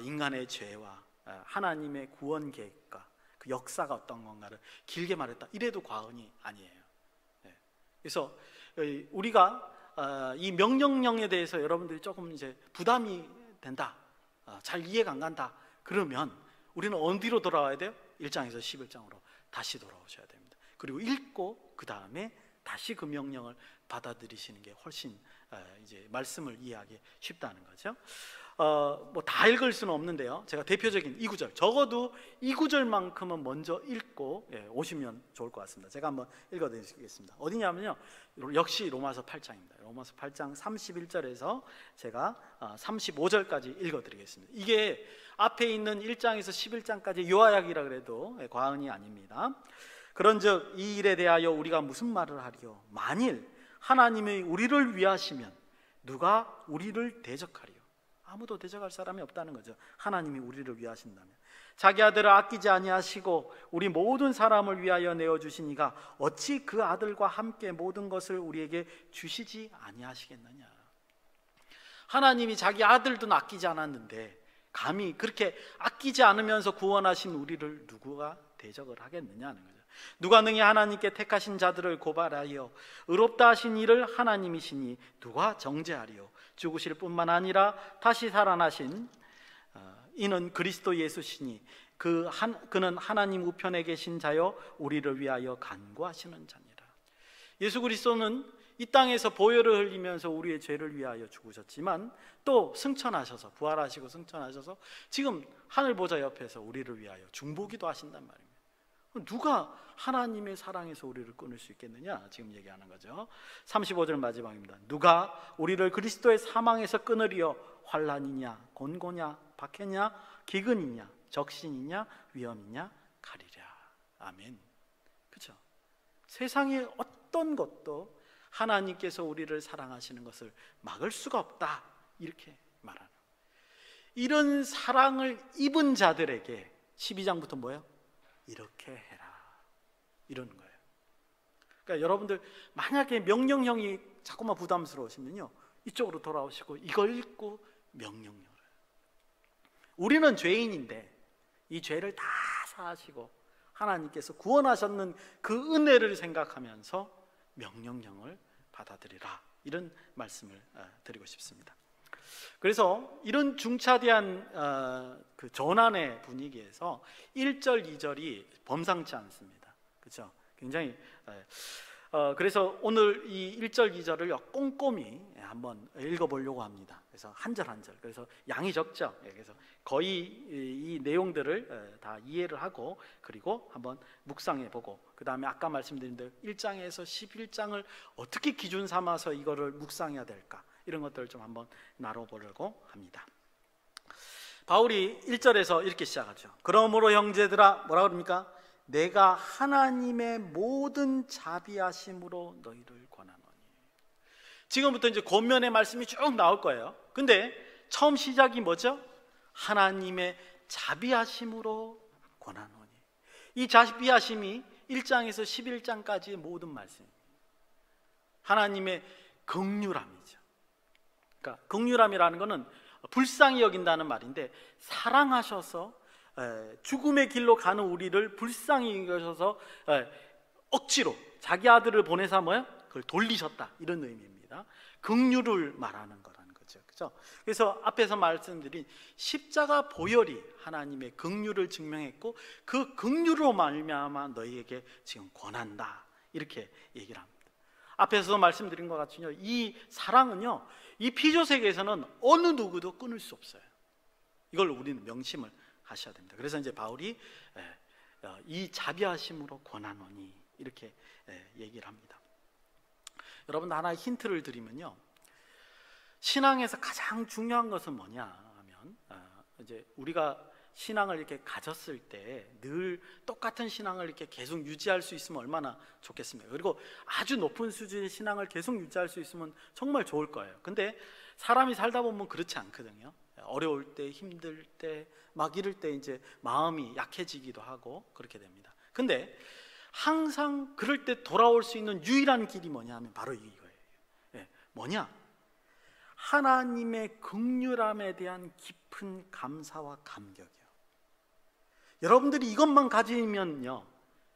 인간의 죄와 하나님의 구원 계획과 그 역사가 어떤 건가를 길게 말했다, 이래도 과언이 아니에요. 그래서 우리가 이 명령령에 대해서 여러분들이 조금 이제 부담이 된다, 잘 이해가 안 간다, 그러면 우리는 어디로 돌아와야 돼요? 1장에서 11장으로 다시 돌아오셔야 됩니다. 그리고 읽고 그 다음에 다시 그 명령을 받아들이시는 게 훨씬 이제 말씀을 이해하기 쉽다는 거죠. 뭐 다 읽을 수는 없는데요, 제가 대표적인 이 구절, 적어도 이 구절만큼은 먼저 읽고 오시면 좋을 것 같습니다. 제가 한번 읽어드리겠습니다. 어디냐면요, 역시 로마서 8장입니다. 로마서 8장 31절에서 제가 35절까지 읽어드리겠습니다. 이게 앞에 있는 1장에서 11장까지 요하약이라 그래도 과언이 아닙니다. 그런즉 이 일에 대하여 우리가 무슨 말을 하리요? 만일 하나님이 우리를 위하시면 누가 우리를 대적하리요? 아무도 대적할 사람이 없다는 거죠. 하나님이 우리를 위하신다면. 자기 아들을 아끼지 아니하시고 우리 모든 사람을 위하여 내어주시니가 어찌 그 아들과 함께 모든 것을 우리에게 주시지 아니하시겠느냐. 하나님이 자기 아들도 아끼지 않았는데 감히 그렇게 아끼지 않으면서 구원하신 우리를 누구가 대적을 하겠느냐는 거죠. 누가 능히 하나님께 택하신 자들을 고발하여 의롭다 하신 이를 하나님이시니 누가 정죄하리요? 죽으실 뿐만 아니라 다시 살아나신 이는 그리스도 예수시니 그는 하나님 우편에 계신 자요 우리를 위하여 간구하시는 자니라. 예수 그리스도는 이 땅에서 보혈을 흘리면서 우리의 죄를 위하여 죽으셨지만 또 승천하셔서, 부활하시고 승천하셔서 지금 하늘 보좌 옆에서 우리를 위하여 중보기도 하신단 말입니다. 누가 하나님의 사랑에서 우리를 끊을 수 있겠느냐, 지금 얘기하는 거죠. 35절 마지막입니다. 누가 우리를 그리스도의 사망에서 끊으리요? 환난이냐, 곤고냐, 박해냐, 기근이냐, 적신이냐, 위험이냐, 가리랴. 아멘. 그렇죠? 세상의 어떤 것도 하나님께서 우리를 사랑하시는 것을 막을 수가 없다, 이렇게 말하는, 이런 사랑을 입은 자들에게 12장부터 뭐예요? 이렇게 해라, 이러는 거예요. 그러니까 여러분들 만약에 명령형이 자꾸만 부담스러우시면요, 이쪽으로 돌아오시고 이걸 읽고 명령형을. 우리는 죄인인데 이 죄를 다 사하시고 하나님께서 구원하셨는 그 은혜를 생각하면서 명령형을 받아들이라, 이런 말씀을 드리고 싶습니다. 그래서 이런 중차대한 그 전환의 분위기에서 1절, 2절이 범상치 않습니다. 그렇죠? 굉장히 그래서 오늘 이 1절, 2절을 꼼꼼히 한번 읽어보려고 합니다. 그래서 한 절 한 절. 그래서 양이 적죠. 그래서 거의 이 내용들을 다 이해를 하고, 그리고 한번 묵상해보고, 그 다음에 아까 말씀드린 대로 1장에서 11장을 어떻게 기준 삼아서 이거를 묵상해야 될까, 이런 것들을 좀 한번 나눠보려고 합니다. 바울이 1절에서 이렇게 시작하죠. 그러므로 형제들아, 뭐라 그럽니까? 내가 하나님의 모든 자비하심으로 너희를 권하노니. 지금부터 이제 권면의 말씀이 쭉 나올 거예요. 근데 처음 시작이 뭐죠? 하나님의 자비하심으로 권하노니. 이 자비하심이 1장에서 11장까지의 모든 말씀입니다. 하나님의 긍휼함이죠. 그러니까 긍휼함이라는 것은 불쌍히 여긴다는 말인데, 사랑하셔서 죽음의 길로 가는 우리를 불쌍히 여기셔서 억지로 자기 아들을 보내서 뭐야? 그걸 돌리셨다, 이런 의미입니다. 긍휼을 말하는 거라는 거죠. 그렇죠? 그래서 앞에서 말씀드린 십자가 보혈이 하나님의 긍휼을 증명했고, 그 긍휼로 말미암아 너희에게 지금 권한다, 이렇게 얘기를 합니다. 앞에서도 말씀드린 것 같이요, 이 사랑은요, 이 피조 세계에서는 어느 누구도 끊을 수 없어요. 이걸 우리는 명심을 하셔야 됩니다. 그래서 이제 바울이 이 자비하심으로 권하노니, 이렇게 얘기를 합니다. 여러분, 하나의 힌트를 드리면요, 신앙에서 가장 중요한 것은 뭐냐 하면, 이제 우리가 신앙을 이렇게 가졌을 때 늘 똑같은 신앙을 이렇게 계속 유지할 수 있으면 얼마나 좋겠습니까? 그리고 아주 높은 수준의 신앙을 계속 유지할 수 있으면 정말 좋을 거예요. 근데 사람이 살다 보면 그렇지 않거든요. 어려울 때, 힘들 때, 막 이럴 때 이제 마음이 약해지기도 하고 그렇게 됩니다. 근데 항상 그럴 때 돌아올 수 있는 유일한 길이 뭐냐 하면 바로 이거예요. 뭐냐? 하나님의 긍휼함에 대한 깊은 감사와 감격이요. 여러분들이 이것만 가지면요,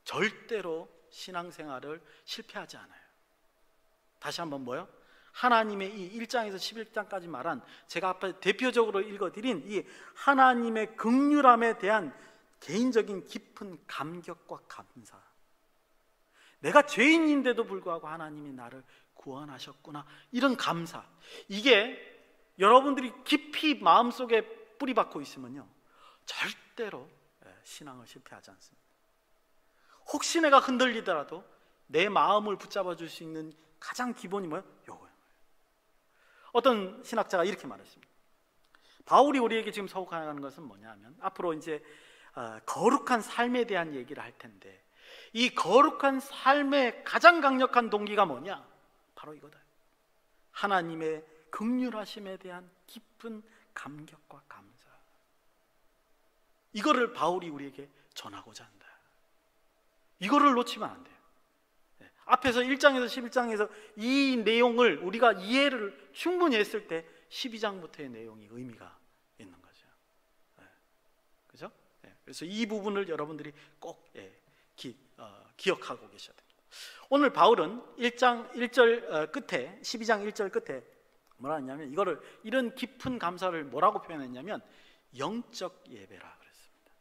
절대로 신앙생활을 실패하지 않아요. 다시 한번 뭐요? 하나님의 이 1장에서 11장까지 말한, 제가 앞에 대표적으로 읽어드린 이 하나님의 긍휼함에 대한 개인적인 깊은 감격과 감사. 내가 죄인인데도 불구하고 하나님이 나를 구원하셨구나, 이런 감사. 이게 여러분들이 깊이 마음속에 뿌리박고 있으면요, 절대로 신앙을 실패하지 않습니다. 혹시 내가 흔들리더라도 내 마음을 붙잡아 줄 수 있는 가장 기본이 뭐예요? 요거예요. 어떤 신학자가 이렇게 말했습니다. 바울이 우리에게 지금 서곡하는 것은 뭐냐 하면, 앞으로 이제 거룩한 삶에 대한 얘기를 할 텐데, 이 거룩한 삶의 가장 강력한 동기가 뭐냐? 바로 이거다. 하나님의 긍휼하심에 대한 깊은 감격과 감사. 이거를 바울이 우리에게 전하고자 한다. 이거를 놓치면 안 돼요. 앞에서 1장에서 11장에서 이 내용을 우리가 이해를 충분히 했을 때 12장부터의 내용이 의미가 있는 거죠. 그죠? 그래서 이 부분을 여러분들이 꼭 기억하고 계셔야 됩니다. 오늘 바울은 1장 1절 끝에, 12장 1절 끝에 뭐라 했냐면, 이런 깊은 감사를 뭐라고 표현했냐면 영적 예배라 그랬습니다.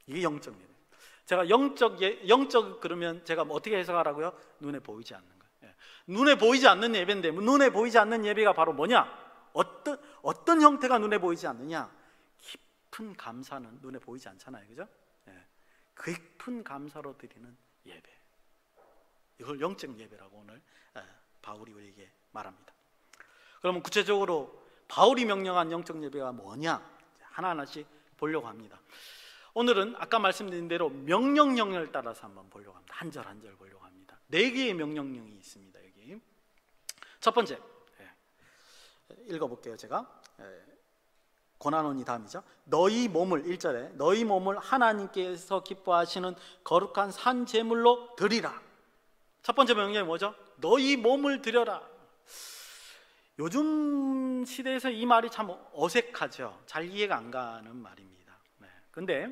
이게 영적 예배. 제가 영적 그러면 제가 뭐 어떻게 해석하라고요? 눈에 보이지 않는 거예요. 예. 눈에 보이지 않는 예배인데, 눈에 보이지 않는 예배가 바로 뭐냐? 어떤 형태가 눈에 보이지 않느냐? 깊은 감사는 눈에 보이지 않잖아요, 그죠? 예. 깊은 감사로 드리는 예배, 이걸 영적 예배라고 오늘 바울이 우리에게 말합니다. 그러면 구체적으로 바울이 명령한 영적 예배가 뭐냐? 하나하나씩 보려고 합니다. 오늘은 아까 말씀드린 대로 명령령을 따라서 한번 보려고 합니다. 한 절 한 절 보려고 합니다. 4개의 명령령이 있습니다. 여기 첫 번째, 읽어볼게요. 제가 고난원이 다음이죠. 너희 몸을, 1절에 너희 몸을 하나님께서 기뻐하시는 거룩한 산 제물로 드리라. 첫 번째 명령이 뭐죠? 너희 몸을 드려라. 요즘 시대에서 이 말이 참 어색하죠. 잘 이해가 안 가는 말입니다. 근데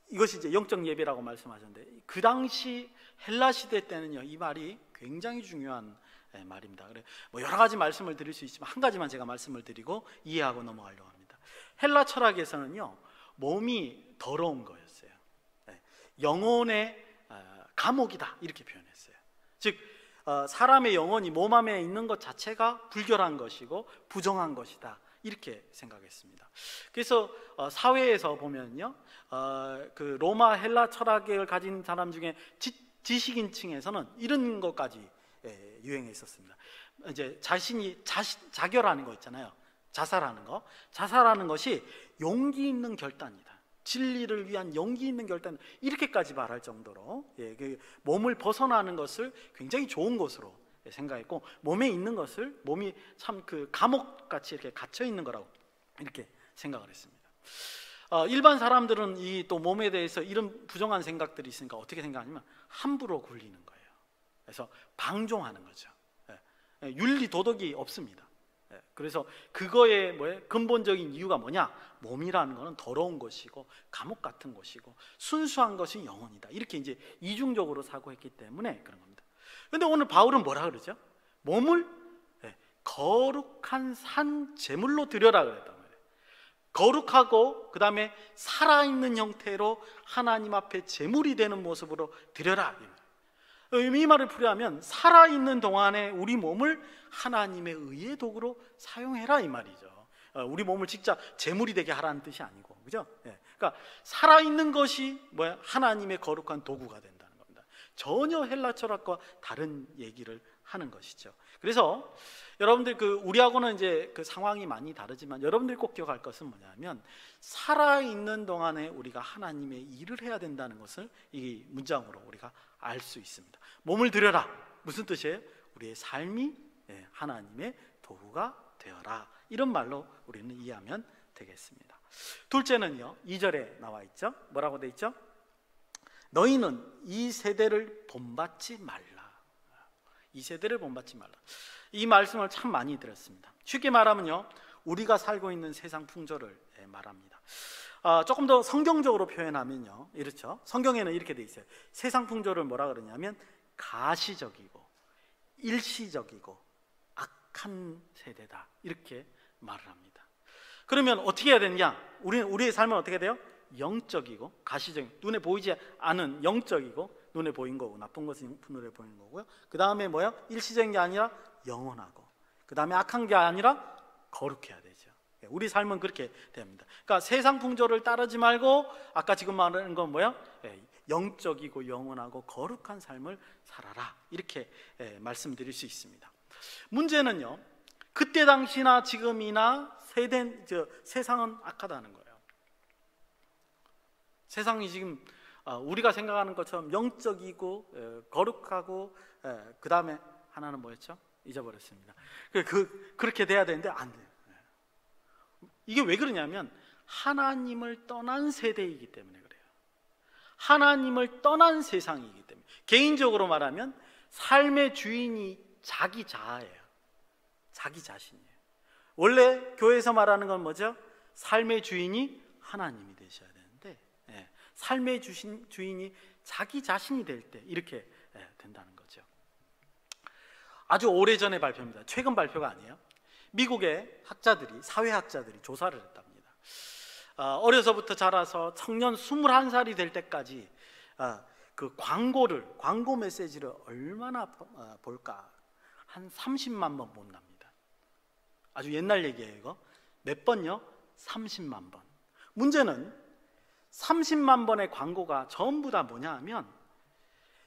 이것이 이제 영적 예배라고 말씀하셨는데, 그 당시 헬라 시대 때는요, 이 말이 굉장히 중요한 말입니다. 그래 뭐 여러 가지 말씀을 드릴 수 있지만 한 가지만 제가 말씀을 드리고 이해하고 넘어가려고 합니다. 헬라 철학에서는요, 몸이 더러운 거였어요. 영혼의 감옥이다, 이렇게 표현했어요. 즉 사람의 영혼이 몸 안에 있는 것 자체가 불결한 것이고 부정한 것이다, 이렇게 생각했습니다. 그래서 사회에서 보면요, 그 로마 헬라 철학을 가진 사람 중에 지식인층에서는 이런 것까지 유행했었습니다. 이제 자신이 자결하는 거 있잖아요. 자살하는 거. 자살하는 것이 용기 있는 결단이다. 진리를 위한 용기 있는 결단, 이렇게까지 말할 정도로 그 몸을 벗어나는 것을 굉장히 좋은 것으로 생각했고, 몸에 있는 것을, 몸이 참 그 감옥같이 이렇게 갇혀 있는 거라고 이렇게 생각을 했습니다. 일반 사람들은 이 또 몸에 대해서 이런 부정한 생각들이 있으니까 어떻게 생각하냐면 함부로 굴리는 거예요. 그래서 방종하는 거죠. 윤리 도덕이 없습니다. 그래서 그거의 근본적인 이유가 뭐냐? 몸이라는 것은 더러운 것이고 감옥 같은 것이고 순수한 것이 영혼이다, 이렇게 이제 이중적으로 사고했기 때문에 그런 겁니다. 그런데 오늘 바울은 뭐라 그러죠? 몸을 거룩한 산 제물로 드려라 그랬단 말이에요. 거룩하고 그 다음에 살아있는 형태로 하나님 앞에 제물이 되는 모습으로 드려라. 이 말을 풀이하면 살아있는 동안에 우리 몸을 하나님의 의의 도구로 사용해라, 이 말이죠. 우리 몸을 직접 제물이 되게 하라는 뜻이 아니고, 그죠? 그러니까 살아있는 것이 뭐야? 하나님의 거룩한 도구가 된다는 겁니다. 전혀 헬라 철학과 다른 얘기를 하는 것이죠. 그래서 여러분들 우리하고는 이제 그 상황이 많이 다르지만 여러분들이 꼭 기억할 것은 뭐냐면, 살아있는 동안에 우리가 하나님의 일을 해야 된다는 것을 이 문장으로 우리가 알 수 있습니다. 몸을 드려라, 무슨 뜻이에요? 우리의 삶이 하나님의 도구가 되어라, 이런 말로 우리는 이해하면 되겠습니다. 둘째는요, 2절에 나와 있죠. 뭐라고 돼 있죠? 너희는 이 세대를 본받지 말라. 이 세대를 본받지 말라. 이 말씀을 참 많이 들었습니다. 쉽게 말하면요, 우리가 살고 있는 세상 풍조를 말합니다. 조금 더 성경적으로 표현하면요, 이렇죠. 성경에는 이렇게 돼 있어요. 세상 풍조를 뭐라 그러냐면 가시적이고 일시적이고 악한 세대다, 이렇게 말을 합니다. 그러면 어떻게 해야 되느냐? 우리의 삶은 어떻게 돼요? 영적이고 가시적인, 눈에 보이지 않은 영적이고, 눈에 보인 거고, 나쁜 것은 눈에 보이는 거고요. 그 다음에 뭐예요? 일시적인 게 아니라 영원하고, 그 다음에 악한 게 아니라 거룩해야 되죠. 우리 삶은 그렇게 됩니다. 그러니까 세상 풍조를 따르지 말고, 아까 지금 말하는 건 뭐예요? 영적이고 영원하고 거룩한 삶을 살아라, 이렇게 말씀드릴 수 있습니다. 문제는요, 그때 당시나 지금이나 세상은 악하다는 거예요. 세상이 지금 우리가 생각하는 것처럼 영적이고 거룩하고, 그 다음에 하나는 뭐였죠? 잊어버렸습니다. 그렇게 돼야 되는데 안 돼요. 이게 왜 그러냐면 하나님을 떠난 세대이기 때문에 그래요. 하나님을 떠난 세상이기 때문에. 개인적으로 말하면 삶의 주인이 자기 자아예요. 자기 자신이에요. 원래 교회에서 말하는 건 뭐죠? 삶의 주인이 하나님이 되셔야 되는데, 삶의 주인이 자기 자신이 될 때 이렇게 된다는 거죠. 아주 오래전의 발표입니다. 최근 발표가 아니에요. 미국의 학자들이, 사회학자들이 조사를 했답니다. 어려서부터 자라서 청년 21살이 될 때까지 그 광고 메시지를 얼마나 볼까? 한 30만 번 본답니다. 아주 옛날 얘기예요. 이거 몇 번요? 30만 번. 문제는 30만 번의 광고가 전부 다 뭐냐 하면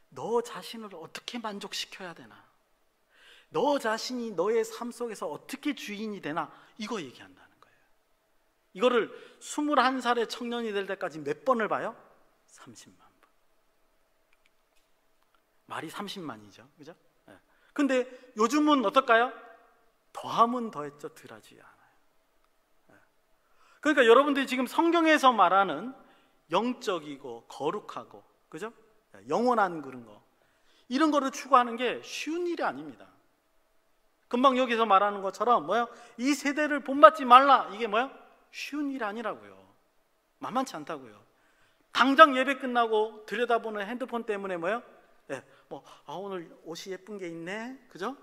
너 자신을 어떻게 만족시켜야 되나, 너 자신이 너의 삶 속에서 어떻게 주인이 되나, 이거 얘기한다는 거예요. 이거를 21살의 청년이 될 때까지 몇 번을 봐요? 30만 번. 말이 30만이죠, 그죠? 네. 근데 요즘은 어떨까요? 더하면 더했죠, 덜하지 않아요. 네. 그러니까 여러분들이 지금 성경에서 말하는 영적이고 거룩하고, 그죠? 영원한 그런 거, 이런 거를 추구하는 게 쉬운 일이 아닙니다. 금방 여기서 말하는 것처럼 뭐야? 이 세대를 본받지 말라, 이게 뭐야? 쉬운 일이 아니라고요. 만만치 않다고요. 당장 예배 끝나고 들여다보는 핸드폰 때문에 뭐야? 오늘 옷이 예쁜 게 있네, 그죠?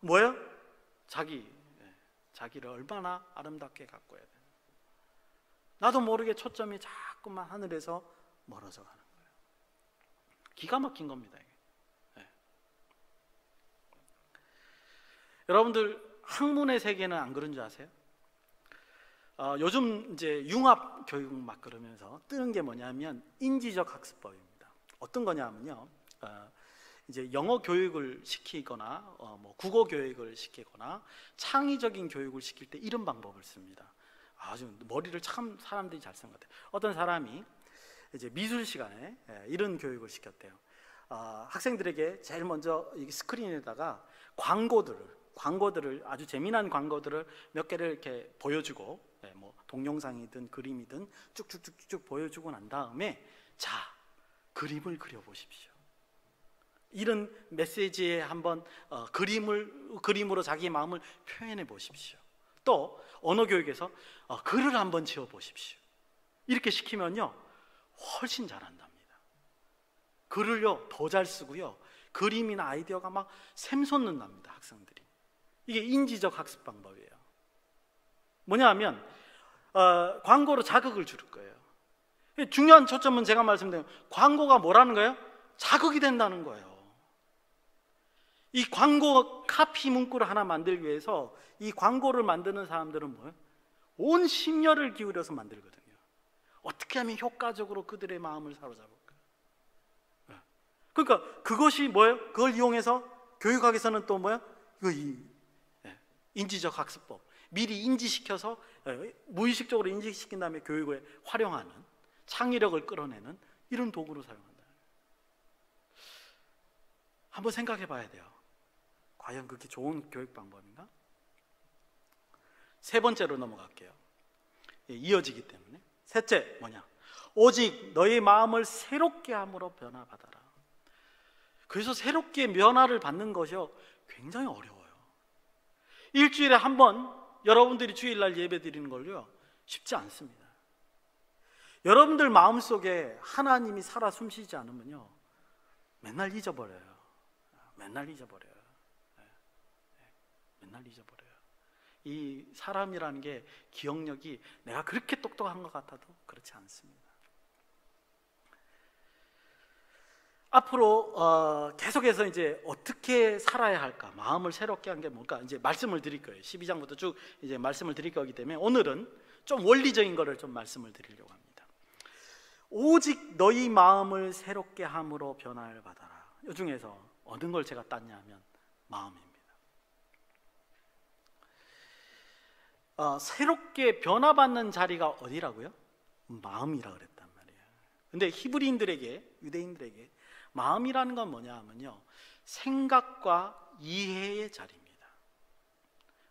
뭐예요? 자기를 얼마나 아름답게 가꿔야 돼. 나도 모르게 초점이 자꾸만 하늘에서 멀어져 가는 거예요. 기가 막힌 겁니다, 이게. 네. 여러분들 학문의 세계는 안 그런 줄 아세요? 요즘 이제 융합 교육 막 그러면서 뜨는 게 뭐냐면 인지적 학습법입니다. 어떤 거냐면요, 이제 영어 교육을 시키거나 뭐 국어 교육을 시키거나 창의적인 교육을 시킬 때 이런 방법을 씁니다. 아주 머리를 참 사람들이 잘 쓴 것 같아요. 어떤 사람이 이제 미술 시간에 이런 교육을 시켰대요. 학생들에게 제일 먼저 이 스크린에다가 광고들을 아주 재미난 광고들을 몇 개를 이렇게 보여주고, 뭐 동영상이든 그림이든 쭉쭉쭉쭉 보여주고 난 다음에 자, 그림을 그려보십시오. 이런 메시지에 한번 그림으로 자기 마음을 표현해 보십시오. 또 언어 교육에서 글을 한번 지어 보십시오. 이렇게 시키면요 훨씬 잘한답니다. 글을요 더 잘 쓰고요, 그림이나 아이디어가 막 샘솟는답니다, 학생들이. 이게 인지적 학습 방법이에요. 뭐냐 하면 광고로 자극을 줄 거예요. 중요한 초점은 제가 말씀드린 광고가 뭐라는 거예요? 자극이 된다는 거예요. 이 광고 카피 문구를 하나 만들기 위해서 이 광고를 만드는 사람들은 뭐예요? 온 심혈을 기울여서 만들거든요. 어떻게 하면 효과적으로 그들의 마음을 사로잡을까? 그러니까 그것이 뭐예요? 그걸 이용해서 교육학에서는 또 뭐예요? 인지적 학습법, 미리 인지시켜서 무의식적으로 인지시킨 다음에 교육에 활용하는, 창의력을 끌어내는 이런 도구로 사용한다. 한번 생각해 봐야 돼요. 과연 그렇게 좋은 교육 방법인가? 세 번째로 넘어갈게요. 이어지기 때문에. 셋째 뭐냐? 오직 너의 마음을 새롭게 함으로 변화받아라. 그래서 새롭게 변화를 받는 것이요 굉장히 어려워요. 일주일에 한 번 여러분들이 주일날 예배 드리는 걸요 쉽지 않습니다. 여러분들 마음속에 하나님이 살아 숨쉬지 않으면요 맨날 잊어버려요. 맨날 잊어버려요. 이 사람이라는 게 기억력이 내가 그렇게 똑똑한 것 같아도 그렇지 않습니다. 앞으로 계속해서 이제 어떻게 살아야 할까, 마음을 새롭게 한 게 뭘까, 이제 말씀을 드릴 거예요. 12장부터 쭉 이제 말씀을 드릴 거기 때문에 오늘은 좀 원리적인 거를 좀 말씀을 드리려고 합니다. 오직 너희 마음을 새롭게 함으로 변화를 받아라. 이 중에서 어느 걸 제가 땄냐 하면 마음입니다. 새롭게 변화받는 자리가 어디라고요? 마음이라 그랬단 말이에요. 근데 히브리인들에게, 유대인들에게 마음이라는 건 뭐냐 하면요 생각과 이해의 자리입니다.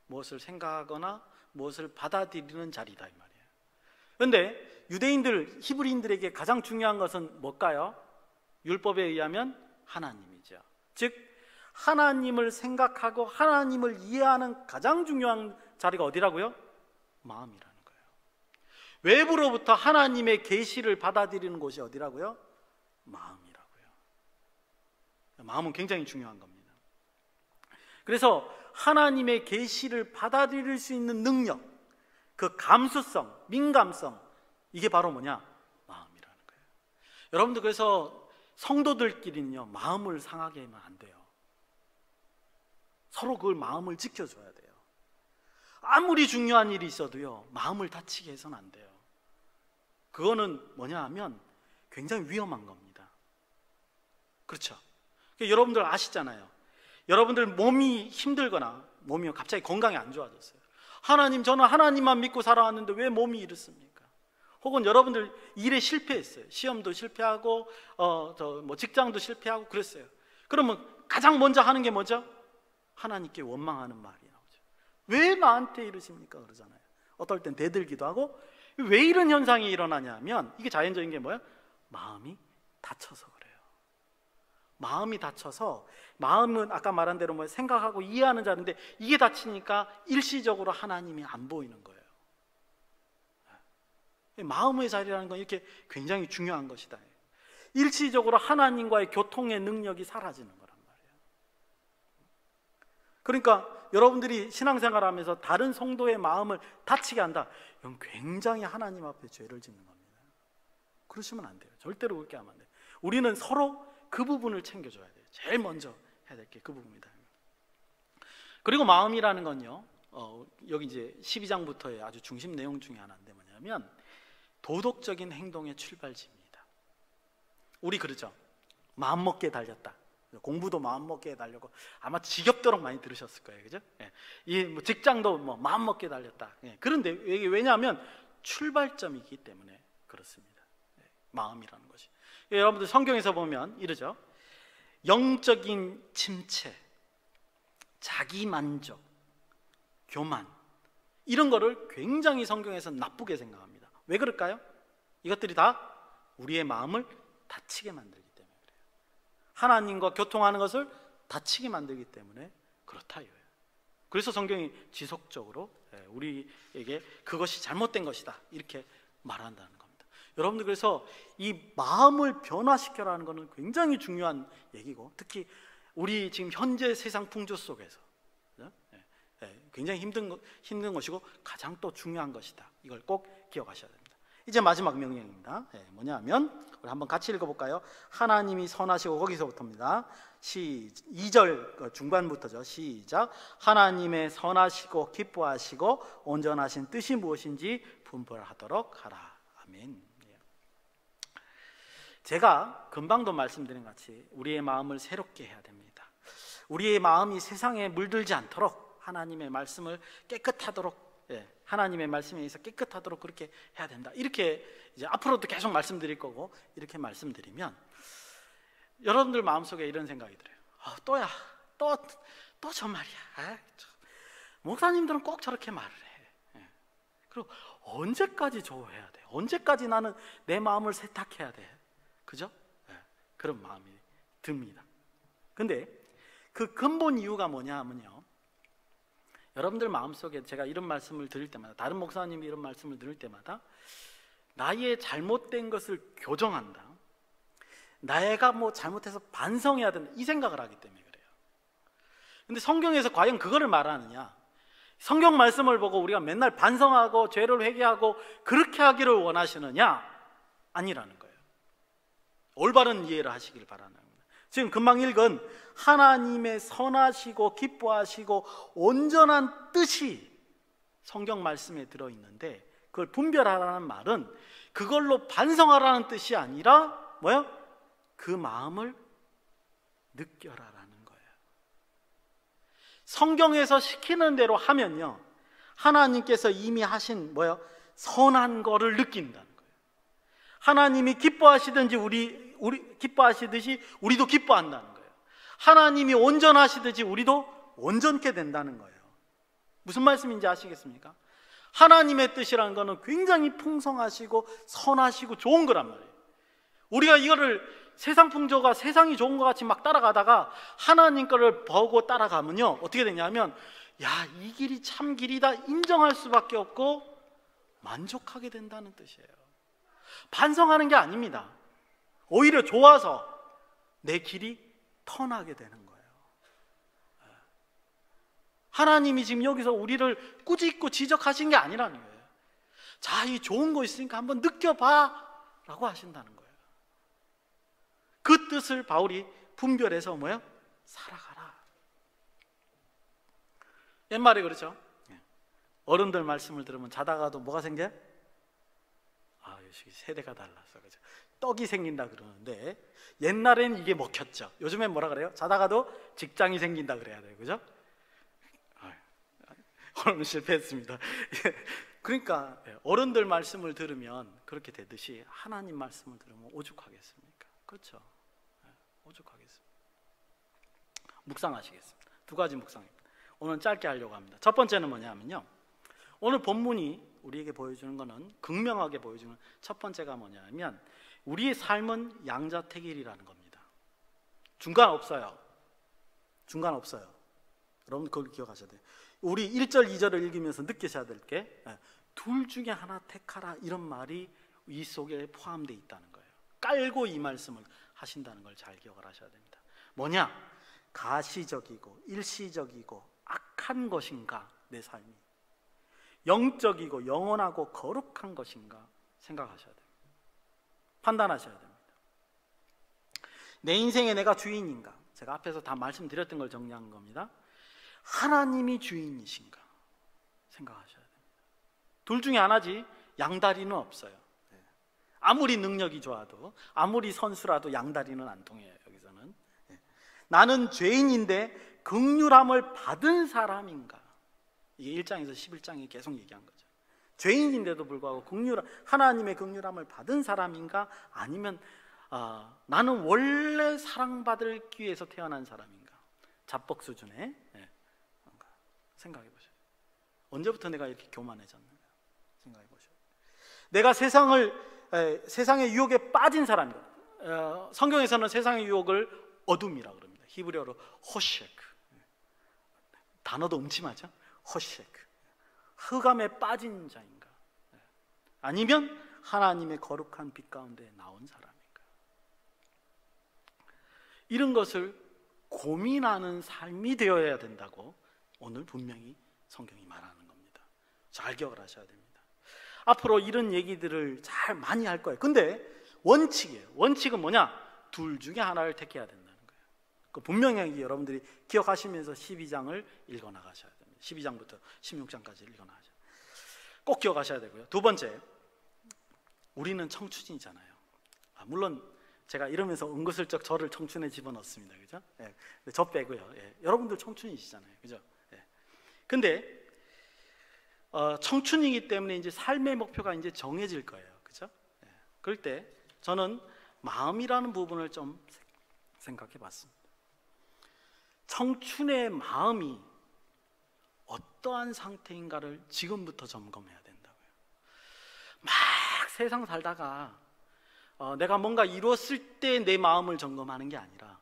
무엇을 생각하거나 무엇을 받아들이는 자리다 이 말이에요. 그런데 유대인들, 히브리인들에게 가장 중요한 것은 뭘까요? 율법에 의하면 하나님이죠. 즉 하나님을 생각하고 하나님을 이해하는 가장 중요한 자리가 어디라고요? 마음이라는 거예요. 외부로부터 하나님의 계시를 받아들이는 곳이 어디라고요? 마음이라고요. 마음은 굉장히 중요한 겁니다. 그래서 하나님의 계시를 받아들일 수 있는 능력, 그 감수성, 민감성, 이게 바로 뭐냐? 마음이라는 거예요. 여러분들, 그래서 성도들끼리는요, 마음을 상하게 하면 안 돼요. 서로 그 마음을 지켜줘야 돼요. 아무리 중요한 일이 있어도요, 마음을 다치게 해서는 안 돼요. 그거는 뭐냐 하면 굉장히 위험한 겁니다. 그렇죠? 여러분들 아시잖아요. 여러분들 몸이 힘들거나 몸이 갑자기 건강이 안 좋아졌어요. 하나님, 저는 하나님만 믿고 살아왔는데 왜 몸이 이렇습니까? 혹은 여러분들 일에 실패했어요. 시험도 실패하고 직장도 실패하고 그랬어요. 그러면 가장 먼저 하는 게 뭐죠? 하나님께 원망하는 말이 나오죠. 왜 나한테 이러십니까? 그러잖아요. 어떨 땐 대들기도 하고. 왜 이런 현상이 일어나냐면, 이게 자연적인 게 뭐예요? 마음이 다쳐서 그래요. 마음이 다쳐서, 마음은 아까 말한 대로 뭐 생각하고 이해하는 자인데, 이게 다치니까 일시적으로 하나님이 안 보이는 거예요. 마음의 자리라는 건 이렇게 굉장히 중요한 것이다. 일시적으로 하나님과의 교통의 능력이 사라지는 거란 말이에요. 그러니까 여러분들이 신앙생활하면서 다른 성도의 마음을 다치게 한다, 이건 굉장히 하나님 앞에 죄를 짓는 겁니다. 그러시면 안 돼요. 절대로 그렇게 하면 안 돼요. 우리는 서로 그 부분을 챙겨줘야 돼요. 제일 먼저 해야 될 게 그 부분입니다. 그리고 마음이라는 건요, 여기 이제 12장부터의 아주 중심 내용 중에 하나인데 뭐냐면, 도덕적인 행동의 출발지입니다. 우리 그러죠. 마음먹기에 달렸다. 공부도 마음먹기에 달렸고, 아마 지겹도록 많이 들으셨을 거예요. 그죠? 예. 이 뭐 직장도 뭐 마음먹기에 달렸다. 예. 그런데 왜냐하면 출발점이기 때문에 그렇습니다. 예. 마음이라는 것이. 예, 여러분들 성경에서 보면 이러죠. 영적인 침체, 자기만족, 교만, 이런 거를 굉장히 성경에서 나쁘게 생각합니다. 왜 그럴까요? 이것들이 다 우리의 마음을 다치게 만들기 때문에 그래요. 하나님과 교통하는 것을 다치게 만들기 때문에 그렇다 이거예요. 그래서 성경이 지속적으로 우리에게 그것이 잘못된 것이다 이렇게 말한다는 겁니다. 여러분들, 그래서 이 마음을 변화시켜라는 것은 굉장히 중요한 얘기고, 특히 우리 지금 현재 세상 풍조 속에서 굉장히 힘든 것이고 가장 또 중요한 것이다. 이걸 꼭 기억하셔야 됩니다. 이제 마지막 명령입니다. 뭐냐 하면, 우리 한번 같이 읽어볼까요? 하나님이 선하시고, 거기서부터입니다. 2절 중반부터죠. 시작. 하나님의 선하시고 기뻐하시고 온전하신 뜻이 무엇인지 분별하도록 하라. 아멘. 제가 금방도 말씀드린 것 같이 우리의 마음을 새롭게 해야 됩니다. 우리의 마음이 세상에 물들지 않도록 하나님의 말씀을 깨끗하도록, 하나님의 말씀에 의해서 깨끗하도록 그렇게 해야 된다. 이렇게 이제 앞으로도 계속 말씀드릴 거고, 이렇게 말씀드리면 여러분들 마음속에 이런 생각이 들어요. 또야, 또 저 말이야. 목사님들은 꼭 저렇게 말을 해. 그리고 언제까지 조회해야 돼? 언제까지 나는 내 마음을 세탁해야 돼? 그죠? 그런 마음이 듭니다. 근데 그 근본 이유가 뭐냐 하면요, 여러분들 마음속에 제가 이런 말씀을 드릴 때마다, 다른 목사님이 이런 말씀을 들을 때마다 나의 잘못된 것을 교정한다, 내가 뭐 잘못해서 반성해야 된다, 이 생각을 하기 때문에 그래요. 근데 성경에서 과연 그거를 말하느냐? 성경 말씀을 보고 우리가 맨날 반성하고 죄를 회개하고 그렇게 하기를 원하시느냐? 아니라는 거예요. 올바른 이해를 하시길 바라는 겁니다. 지금 금방 읽은 하나님의 선하시고 기뻐하시고 온전한 뜻이 성경 말씀에 들어있는데, 그걸 분별하라는 말은 그걸로 반성하라는 뜻이 아니라 뭐예요? 그 마음을 느껴라라는 거예요. 성경에서 시키는 대로 하면요, 하나님께서 이미 하신 뭐예요? 선한 거를 느낀다는 거예요. 하나님이 기뻐하시든지 우리 기뻐하시듯이 우리도 기뻐한다는 거예요. 하나님이 온전하시듯이 우리도 온전케 된다는 거예요. 무슨 말씀인지 아시겠습니까? 하나님의 뜻이라는 것은 굉장히 풍성하시고 선하시고 좋은 거란 말이에요. 우리가 이거를 세상 풍조가 세상이 좋은 것 같이 막 따라가다가 하나님 거를 보고 따라가면요, 어떻게 되냐면, 야, 이 길이 참 길이다 인정할 수밖에 없고 만족하게 된다는 뜻이에요. 반성하는 게 아닙니다. 오히려 좋아서 내 길이 터나게 되는 거예요. 하나님이 지금 여기서 우리를 꾸짖고 지적하신 게 아니라는 거예요. 자, 이 좋은 거 있으니까 한번 느껴봐 라고 하신다는 거예요. 그 뜻을 바울이 분별해서 뭐예요? 살아가라. 옛말에 그렇죠? 어른들 말씀을 들으면 자다가도 뭐가 생겨? 아, 역시 세대가 달라서 그죠? 떡이 생긴다 그러는데 옛날에는 이게 먹혔죠. 요즘엔 뭐라 그래요? 자다가도 직장이 생긴다 그래야 돼요, 그죠? 오늘 실패했습니다. 그러니까 어른들 말씀을 들으면 그렇게 되듯이 하나님 말씀을 들으면 오죽하겠습니까? 그렇죠? 오죽하겠습니다. 묵상하시겠습니다. 두 가지 묵상입니다. 오늘 짧게 하려고 합니다. 첫 번째는 뭐냐면요, 오늘 본문이 우리에게 보여주는 것은, 극명하게 보여주는 첫 번째가 뭐냐면 우리의 삶은 양자택일이라는 겁니다. 중간 없어요. 중간 없어요. 여러분 그걸 기억하셔야 돼요. 우리 1절 2절을 읽으면서 느끼셔야 될 게, 둘 중에 하나 택하라, 이런 말이 이 속에 포함되어 있다는 거예요. 깔고 이 말씀을 하신다는 걸 잘 기억을 하셔야 됩니다. 뭐냐? 가시적이고 일시적이고 악한 것인가, 내 삶이 영적이고 영원하고 거룩한 것인가 생각하셔야 됩니다. 판단하셔야 됩니다. 내 인생에 내가 주인인가? 제가 앞에서 다 말씀드렸던 걸 정리한 겁니다. 하나님이 주인이신가 생각하셔야 됩니다. 둘 중에 하나지, 양다리는 없어요. 아무리 능력이 좋아도, 아무리 선수라도 양다리는 안 통해요. 여기서는 나는 죄인인데 긍휼함을 받은 사람인가? 이게 1장에서 11장에 계속 얘기한 거죠. 죄인인데도 불구하고 하나님의 긍휼함을 받은 사람인가? 아니면 나는 원래 사랑받기 위해서 태어난 사람인가? 자뻑 수준의 생각해 보세요. 언제부터 내가 이렇게 교만해졌는가 생각해 보세요. 내가 세상의 유혹에 빠진 사람이다. 성경에서는 세상의 유혹을 어둠이라고 그럽니다. 히브리어로 호셰크. 단어도 음침하죠? 호셰크. 흑암에 빠진 자인가? 아니면 하나님의 거룩한 빛 가운데 나온 사람인가? 이런 것을 고민하는 삶이 되어야 된다고 오늘 분명히 성경이 말하는 겁니다. 잘 기억을 하셔야 됩니다. 앞으로 이런 얘기들을 잘 많이 할 거예요. 근데 원칙이에요. 원칙은 뭐냐? 둘 중에 하나를 택해야 된다는 거예요. 그 분명히 여러분들이 기억하시면서 12장을 읽어 나가셔야 됩니다. 12장부터 16장까지 읽어 나가셔야 돼요. 꼭 기억하셔야 되고요. 두 번째, 우리는 청춘이잖아요. 물론 제가 이러면서 은근슬쩍 저를 청춘에 집어넣습니다. 그죠? 예. 저 빼고요. 예. 여러분들 청춘이시잖아요. 그죠? 예. 근데 청춘이기 때문에 이제 삶의 목표가 이제 정해질 거예요. 그죠? 예. 그럴 때 저는 마음이라는 부분을 좀 생각해 봤습니다. 청춘의 마음이 어떠한 상태인가를 지금부터 점검해야 된다고요. 막 세상 살다가 내가 뭔가 이루었을 때 내 마음을 점검하는 게 아니라,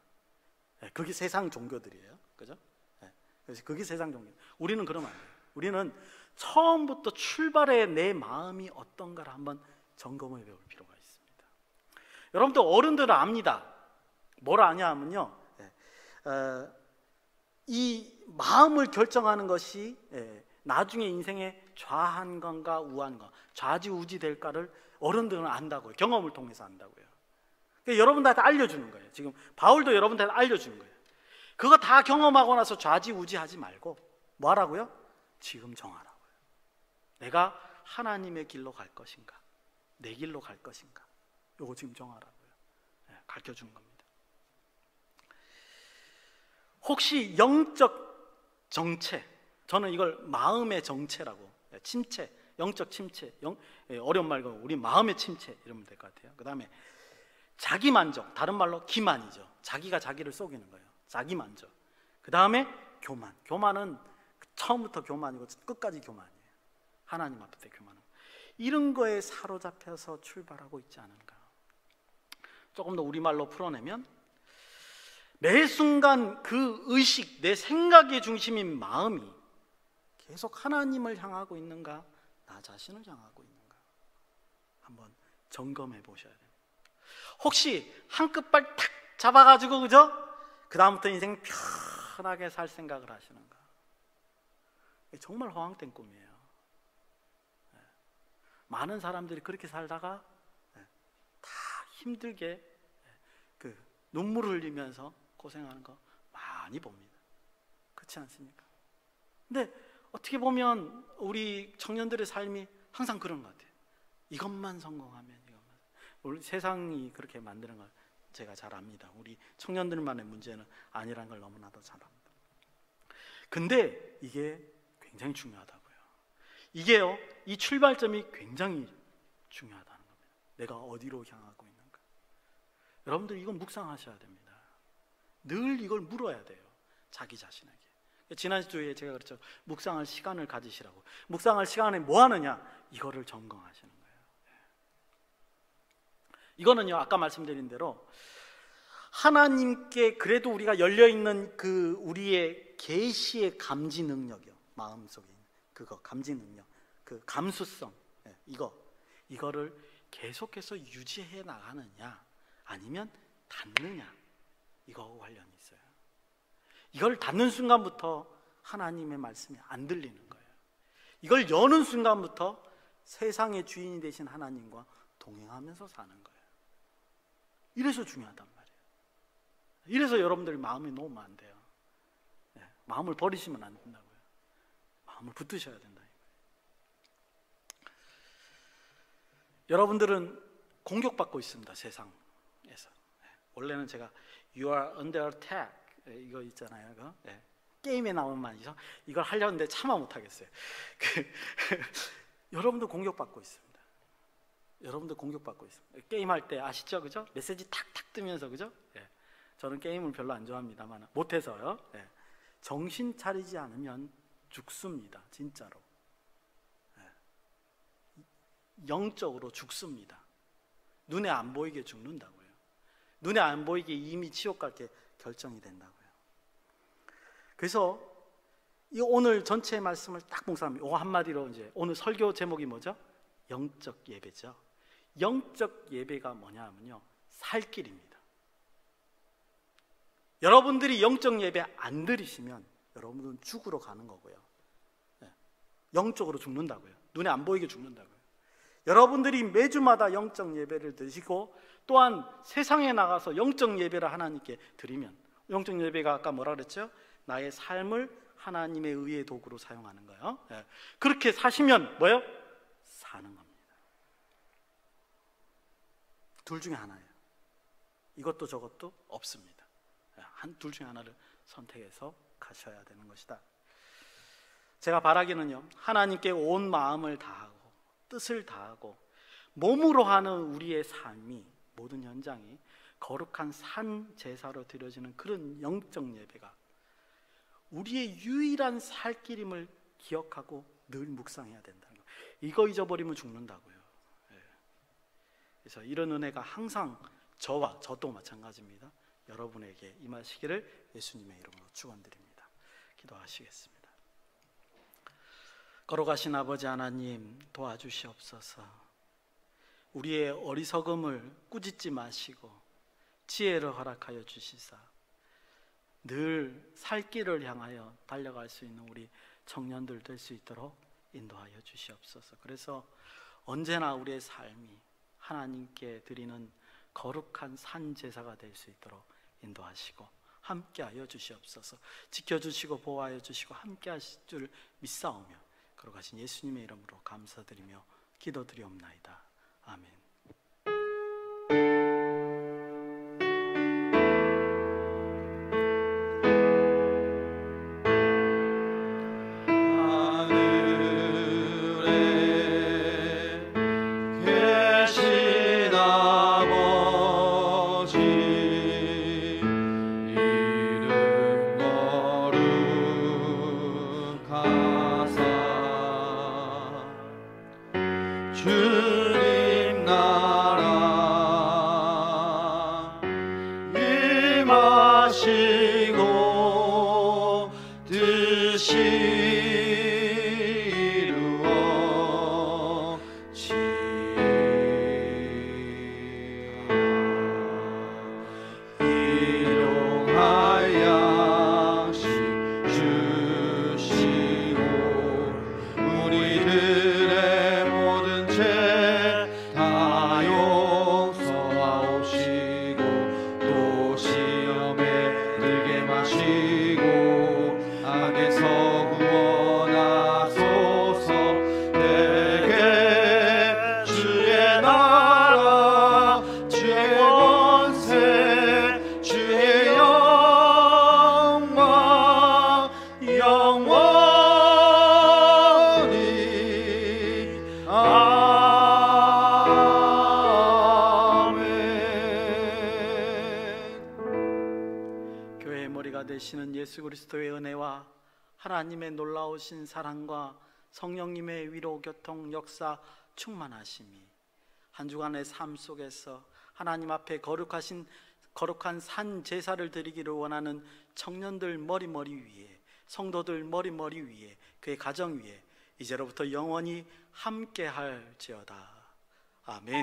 그게 세상 종교들이에요. 그죠? 그래서 그게 세상 종교. 우리는 그러면 안 돼요. 우리는 처음부터 출발해 내 마음이 어떤가를 한번 점검해 볼 필요가 있습니다. 여러분들 어른들은 압니다. 뭘 아냐 하면요, 이 마음을 결정하는 것이 나중에 인생에 좌한 건가 우한 건가, 좌지우지 될까를 어른들은 안다고요. 경험을 통해서 안다고요. 그러니까 여러분들한테 알려주는 거예요. 지금 바울도 여러분들한테 알려주는 거예요. 그거 다 경험하고 나서 좌지우지 하지 말고 뭐 하라고요? 지금 정하라고요. 내가 하나님의 길로 갈 것인가, 내 길로 갈 것인가, 요거 지금 정하라고요. 가르쳐주는 겁니다. 혹시 영적 정체, 저는 이걸 마음의 정체라고, 침체, 영적 침체, 어려운 말고 우리 마음의 침체 이러면 될 것 같아요. 그 다음에 자기만족, 다른 말로 기만이죠. 자기가 자기를 속이는 거예요. 자기만족. 그 다음에 교만. 교만은 처음부터 교만이고 끝까지 교만이에요. 하나님 앞에 교만은. 이런 거에 사로잡혀서 출발하고 있지 않은가. 조금 더 우리말로 풀어내면, 매 순간 그 의식, 내 생각의 중심인 마음이 계속 하나님을 향하고 있는가, 나 자신을 향하고 있는가 한번 점검해 보셔야 돼요. 혹시 한 끝발 탁 잡아가지고, 그죠? 그 다음부터 인생 편하게 살 생각을 하시는가? 정말 허황된 꿈이에요. 많은 사람들이 그렇게 살다가 다 힘들게 그 눈물을 흘리면서 고생하는 거 많이 봅니다. 그렇지 않습니까? 근데 어떻게 보면 우리 청년들의 삶이 항상 그런 것 같아요. 이것만 성공하면, 이것만. 우리 세상이 그렇게 만드는 걸 제가 잘 압니다. 우리 청년들만의 문제는 아니라는 걸 너무나도 잘 압니다. 근데 이게 굉장히 중요하다고요. 이게요, 이 출발점이 굉장히 중요하다는 겁니다. 내가 어디로 향하고 있는가. 여러분들 이건 묵상하셔야 됩니다. 늘 이걸 물어야 돼요. 자기 자신에게. 지난주에 제가 그랬죠. 묵상할 시간을 가지시라고. 묵상할 시간에 뭐 하느냐? 이거를 점검하시는 거예요. 이거는요, 아까 말씀드린 대로 하나님께 그래도 우리가 열려있는 그 우리의 계시의 감지 능력이요, 마음속에 있는 그거 감지 능력, 그 감수성, 이거를 계속해서 유지해 나가느냐 아니면 닫느냐, 이거하고 관련이 있어요. 이걸 닫는 순간부터 하나님의 말씀이 안 들리는 거예요. 이걸 여는 순간부터 세상의 주인이 되신 하나님과 동행하면서 사는 거예요. 이래서 중요하단 말이에요. 이래서 여러분들이 마음이 놓으면 안 돼요. 마음을 버리시면 안 된다고요. 마음을 붙드셔야 된다. 여러분들은 공격받고 있습니다. 세상에서. 원래는 제가 You are under attack 이거 있잖아요. 이거. 게임에 나오는 말이죠. 이걸 하려는데 차마 못하겠어요. 여러분도 공격받고 있습니다. 여러분도 공격받고 있습니다. 게임할 때 아시죠? 그죠? 메시지 탁탁 뜨면서, 그죠? 저는 게임을 별로 안 좋아합니다만 못해서요. 정신 차리지 않으면 죽습니다. 진짜로. 영적으로 죽습니다. 눈에 안 보이게 죽는다고요. 눈에 안 보이게 이미 지옥 갈게 결정이 된다고요. 그래서 이 오늘 전체 말씀을 딱 묵상하면 이 한마디로 이제 오늘 설교 제목이 뭐죠? 영적 예배죠. 영적 예배가 뭐냐면요, 살 길입니다. 여러분들이 영적 예배 안 드리시면 여러분들은 죽으러 가는 거고요. 영적으로 죽는다고요. 눈에 안 보이게 죽는다고요. 여러분들이 매주마다 영적 예배를 드시고 또한 세상에 나가서 영적 예배를 하나님께 드리면, 영적 예배가 아까 뭐라 그랬죠? 나의 삶을 하나님의 의의 도구로 사용하는 거예요. 그렇게 사시면 뭐예요? 사는 겁니다. 둘 중에 하나예요. 이것도 저것도 없습니다. 둘 중에 하나를 선택해서 가셔야 되는 것이다. 제가 바라기는요, 하나님께 온 마음을 다하고 뜻을 다하고 몸으로 하는 우리의 삶이, 모든 현장이 거룩한 산 제사로 드려지는 그런 영적 예배가 우리의 유일한 살 길임을 기억하고 늘 묵상해야 된다는 거예요. 이거 잊어버리면 죽는다고요. 그래서 이런 은혜가 항상 저와 저도 마찬가지입니다. 여러분에게 임하시기를 예수님의 이름으로 축원드립니다. 기도하시겠습니다. 거룩하신 아버지 하나님, 도와주시옵소서. 우리의 어리석음을 꾸짖지 마시고 지혜를 허락하여 주시사 늘 살 길을 향하여 달려갈 수 있는 우리 청년들 될 수 있도록 인도하여 주시옵소서. 그래서 언제나 우리의 삶이 하나님께 드리는 거룩한 산 제사가 될 수 있도록 인도하시고 함께하여 주시옵소서. 지켜주시고 보호하여 주시고 함께하실 줄 믿사오며 거룩하신 예수님의 이름으로 감사드리며 기도드리옵나이다. 아멘. 주님 나 그리스도의 은혜와 하나님의 놀라우신 사랑과 성령님의 위로 교통 역사 충만하심이 한 주간의 삶 속에서 하나님 앞에 거룩한 산 제사를 드리기를 원하는 청년들 머리머리 위에, 성도들 머리머리 위에, 그의 가정 위에 이제로부터 영원히 함께 할지어다. 아멘.